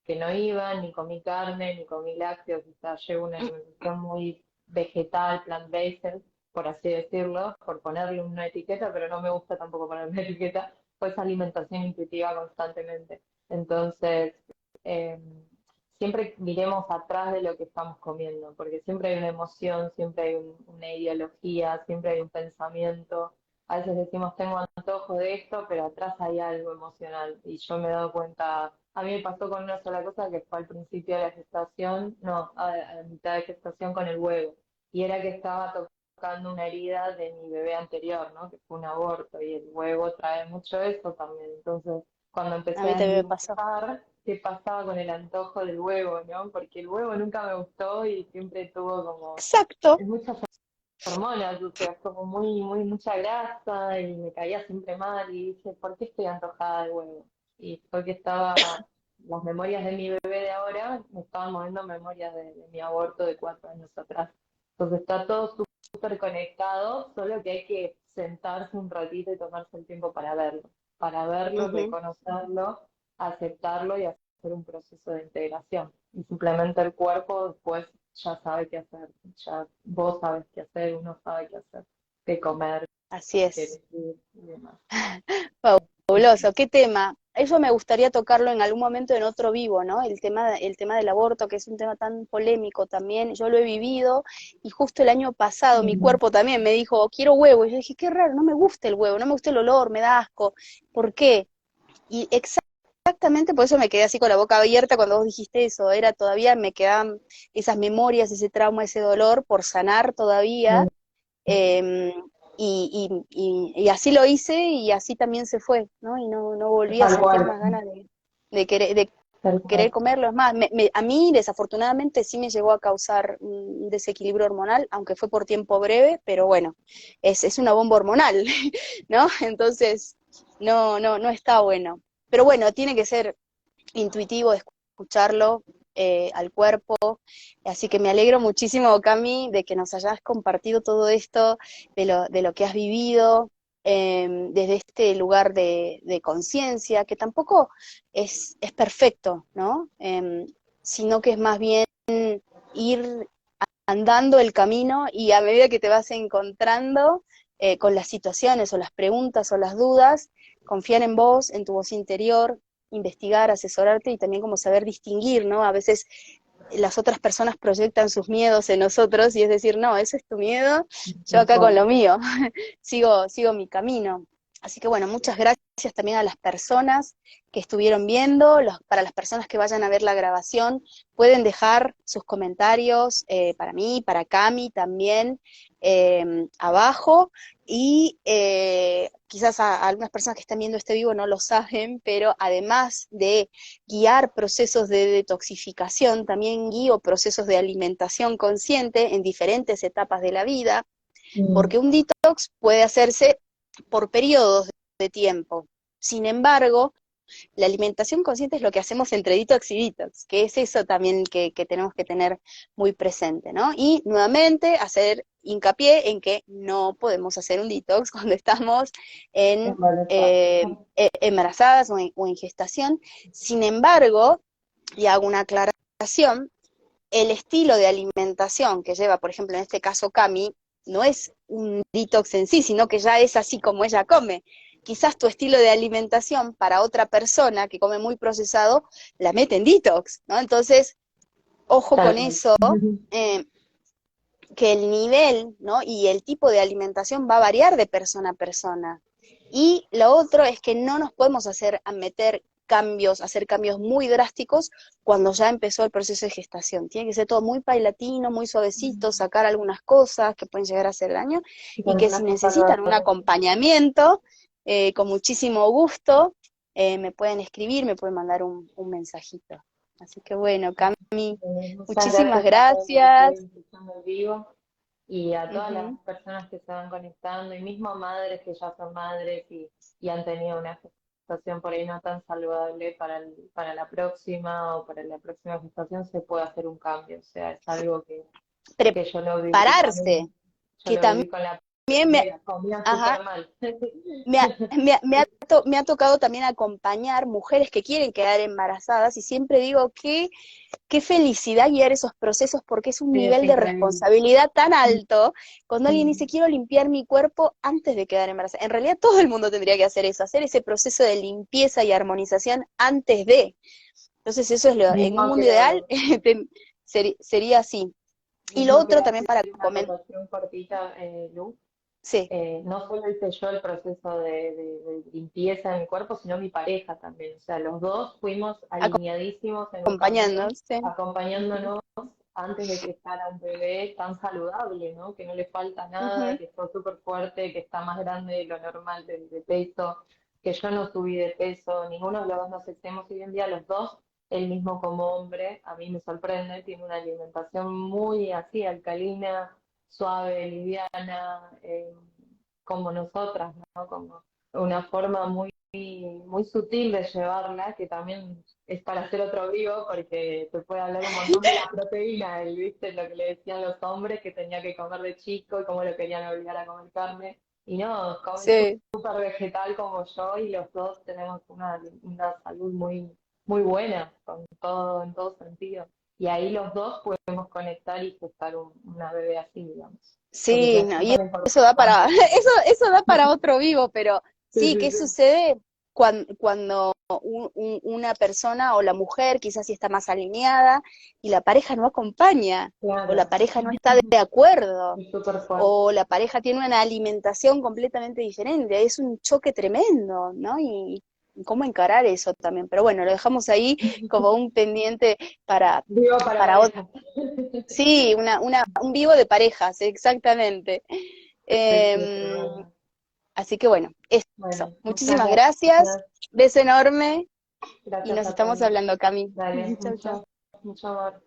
[SPEAKER 2] que no iban, ni comí carne, ni comí lácteos, o sea, llevo una alimentación muy vegetal, plant-based, por así decirlo, por ponerle una etiqueta, pero no me gusta tampoco ponerle una etiqueta, pues alimentación intuitiva constantemente. Entonces, eh, siempre miremos atrás de lo que estamos comiendo, porque siempre hay una emoción, siempre hay una ideología, siempre hay un pensamiento. A veces decimos, tengo antojo de esto, pero atrás hay algo emocional. Y yo me he dado cuenta, a mí me pasó con una sola cosa que fue al principio de la gestación, no, a la mitad de gestación con el huevo. Y era que estaba tocando una herida de mi bebé anterior, ¿no? Que fue un aborto y el huevo trae mucho eso también. Entonces, cuando
[SPEAKER 1] a
[SPEAKER 2] empecé
[SPEAKER 1] mí
[SPEAKER 2] a
[SPEAKER 1] también me pasó.
[SPEAKER 2] dibujar qué pasaba con el antojo del huevo, ¿no? Porque el huevo nunca me gustó y siempre tuvo como
[SPEAKER 1] Exacto.
[SPEAKER 2] muchas hormonas, o sea, como mucha grasa y me caía siempre mal y dije, ¿por qué estoy antojada de huevo? Y fue que las memorias de mi bebé de ahora me estaban moviendo memorias de mi aborto de 4 años atrás. Entonces está todo súper conectado, solo que hay que sentarse un ratito y tomarse el tiempo para verlo,
[SPEAKER 1] Ujú.
[SPEAKER 2] reconocerlo, aceptarlo y hacer un proceso de integración. Y simplemente el cuerpo después ya sabe qué hacer, ya vos sabes qué hacer, uno sabe qué hacer. qué comer,
[SPEAKER 1] Así
[SPEAKER 2] qué
[SPEAKER 1] es.
[SPEAKER 2] elegir y demás.
[SPEAKER 1] Fabuloso, qué tema. Eso me gustaría tocarlo en algún momento en otro vivo, ¿no? El tema del aborto, que es un tema tan polémico también. Yo lo he vivido y justo el año pasado mi
[SPEAKER 2] Ujú.
[SPEAKER 1] cuerpo también me dijo, quiero huevo. Y yo dije, qué raro, no me gusta el huevo, no me gusta el olor, me da asco. ¿Por qué? Y exactamente por eso me quedé así con la boca abierta cuando vos dijiste eso. Era todavía, me quedaban esas memorias, ese trauma, ese dolor por sanar todavía. Eh, y así lo hice y así también se fue, ¿no? Y no volví a
[SPEAKER 2] Tal
[SPEAKER 1] sentir
[SPEAKER 2] cual,
[SPEAKER 1] más ganas de
[SPEAKER 2] tal
[SPEAKER 1] querer
[SPEAKER 2] cual.
[SPEAKER 1] comerlo. Es más, a mí desafortunadamente sí me llegó a causar un desequilibrio hormonal, aunque fue por tiempo breve, pero bueno, es una bomba hormonal, ¿no? Entonces, no está bueno. Pero bueno, tiene que ser intuitivo escucharlo al cuerpo. Así que me alegro muchísimo, Cami, de que nos hayas compartido todo esto, de lo que has vivido, desde este lugar de conciencia, que tampoco es perfecto, ¿no? Sino que es más bien ir andando el camino y a medida que te vas encontrando con las situaciones o las preguntas o las dudas, confiar en vos, en tu voz interior, investigar, asesorarte y también como saber distinguir, ¿no? A veces las otras personas proyectan sus miedos en nosotros y es decir, no, ese es tu miedo, yo
[SPEAKER 2] Tal
[SPEAKER 1] acá con
[SPEAKER 2] cual.
[SPEAKER 1] lo mío, sigo mi camino. Así que bueno, muchas gracias también a las personas que estuvieron viendo, para las personas que vayan a ver la grabación, pueden dejar sus comentarios para mí, para Cami también, abajo. Y quizás a algunas personas que están viendo este vivo no lo saben, pero además de guiar procesos de detoxificación, también guío procesos de alimentación consciente en diferentes etapas de la vida,
[SPEAKER 2] Mm.
[SPEAKER 1] porque un detox puede hacerse por periodos de tiempo. Sin embargo, la alimentación consciente es lo que hacemos entre detox y detox, que es eso también que tenemos que tener muy presente, ¿no? Y nuevamente hacer hincapié en que no podemos hacer un detox cuando estamos en
[SPEAKER 2] Embarazada.
[SPEAKER 1] embarazadas o en gestación. Sin embargo, y hago una aclaración, el estilo de alimentación que lleva, por ejemplo, en este caso Cami, no es un detox en sí, sino que ya es así como ella come. Quizás tu estilo de alimentación para otra persona que come muy procesado la mete en detox, ¿no? Entonces, ojo
[SPEAKER 2] Tal
[SPEAKER 1] con
[SPEAKER 2] cual.
[SPEAKER 1] eso, eh, que el nivel, ¿no? Y el tipo de alimentación va a variar de persona a persona. Y lo otro es que no nos podemos hacer cambios muy drásticos cuando ya empezó el proceso de gestación. Tiene que ser todo muy paulatino, muy suavecito, sacar algunas cosas que pueden llegar a hacer daño
[SPEAKER 2] Y
[SPEAKER 1] y
[SPEAKER 2] con
[SPEAKER 1] que si
[SPEAKER 2] plazo
[SPEAKER 1] necesitan un
[SPEAKER 2] saludable.
[SPEAKER 1] acompañamiento, con muchísimo gusto, me pueden escribir, me pueden mandar un mensajito. Así que bueno, Cami,
[SPEAKER 2] Muchas
[SPEAKER 1] muchísimas
[SPEAKER 2] gracias a todos los que
[SPEAKER 1] gracias.
[SPEAKER 2] estuvieron escuchando el vivo y a todas las
[SPEAKER 1] Ujú.
[SPEAKER 2] personas que se van conectando, y mismo madres que ya son madres y han tenido una gestación por ahí no tan saludable para la próxima o para la próxima gestación se puede hacer un cambio. O sea, es algo que yo lo viví
[SPEAKER 1] Prepararse,
[SPEAKER 2] también. Yo
[SPEAKER 1] que
[SPEAKER 2] lo viví con la
[SPEAKER 1] también
[SPEAKER 2] primera, comía
[SPEAKER 1] ajá,
[SPEAKER 2] súper mal.
[SPEAKER 1] me ha tocado también acompañar mujeres que quieren quedar embarazadas y siempre digo que qué felicidad guiar esos procesos porque es un
[SPEAKER 2] Sí, es
[SPEAKER 1] nivel de
[SPEAKER 2] increíble.
[SPEAKER 1] responsabilidad tan alto cuando alguien dice
[SPEAKER 2] Sí,
[SPEAKER 1] quiero limpiar mi cuerpo antes de quedar embarazada. En realidad todo el mundo tendría que hacer eso, hacer ese proceso de limpieza y armonización antes de. Entonces eso es en un
[SPEAKER 2] mismo
[SPEAKER 1] mundo ideal
[SPEAKER 2] quiero,
[SPEAKER 1] sería así. Y lo
[SPEAKER 2] mismo
[SPEAKER 1] otro
[SPEAKER 2] quiero
[SPEAKER 1] también para
[SPEAKER 2] decir una
[SPEAKER 1] comentar,
[SPEAKER 2] acotación cortita, Lu.
[SPEAKER 1] sí,
[SPEAKER 2] No solo hice yo el proceso de limpieza en mi cuerpo, sino mi pareja también. O sea, los dos fuimos alineadísimos en un camino,
[SPEAKER 1] acompañándonos, sí. Ujú,
[SPEAKER 2] acompañándonos antes de gestar a un bebé tan saludable, ¿no? Que no le falta nada,
[SPEAKER 1] ujú.
[SPEAKER 2] que está súper fuerte, que está más grande de lo normal de peso, que yo no subí de peso, ninguno de los dos nos excedemos hoy en día, los dos, el mismo como hombre, a mí me sorprende, tiene una alimentación muy así, alcalina, suave, liviana, como nosotras, ¿no? Como una forma muy sutil de llevarla, que también es para hacer otro vivo, porque te puede hablar un montón de la proteína, él, ¿viste? Lo que le decían los hombres que tenía que comer de chico y cómo lo querían obligar a comer carne. Y no, comen
[SPEAKER 1] Sí,
[SPEAKER 2] súper vegetal como yo y los dos tenemos una salud muy buena, con todo, en todo sentido. Y ahí los dos podemos conectar y gestar una bebé así, digamos. porque
[SPEAKER 1] Sí,
[SPEAKER 2] te
[SPEAKER 1] no,
[SPEAKER 2] das
[SPEAKER 1] y
[SPEAKER 2] cuenta la
[SPEAKER 1] eso da para,
[SPEAKER 2] importancia.
[SPEAKER 1] eso da para otro vivo, pero
[SPEAKER 2] Sí,
[SPEAKER 1] sí,
[SPEAKER 2] sí,
[SPEAKER 1] ¿qué
[SPEAKER 2] sí,
[SPEAKER 1] sucede cuando una persona o la mujer quizás sí está más alineada y la pareja no acompaña, o la
[SPEAKER 2] claro,
[SPEAKER 1] pareja no está de acuerdo,
[SPEAKER 2] es súper fuerte.
[SPEAKER 1] o la pareja tiene una alimentación completamente diferente? Es un choque tremendo, ¿no? Y cómo encarar eso también. Pero bueno, lo dejamos ahí como un pendiente para,
[SPEAKER 2] Vivo para
[SPEAKER 1] para
[SPEAKER 2] pareja.
[SPEAKER 1] sí, un vivo de parejas, exactamente.
[SPEAKER 2] Sí, sí, pero
[SPEAKER 1] Eh,
[SPEAKER 2] bueno.
[SPEAKER 1] Así que bueno, eso.
[SPEAKER 2] Bueno, muchas
[SPEAKER 1] Muchísimas gracias.
[SPEAKER 2] gracias.
[SPEAKER 1] Beso enorme y
[SPEAKER 2] Gracias
[SPEAKER 1] nos
[SPEAKER 2] a
[SPEAKER 1] estamos
[SPEAKER 2] todos.
[SPEAKER 1] hablando, Cami.
[SPEAKER 2] Dale,
[SPEAKER 1] Chau, chau.
[SPEAKER 2] mucho amor.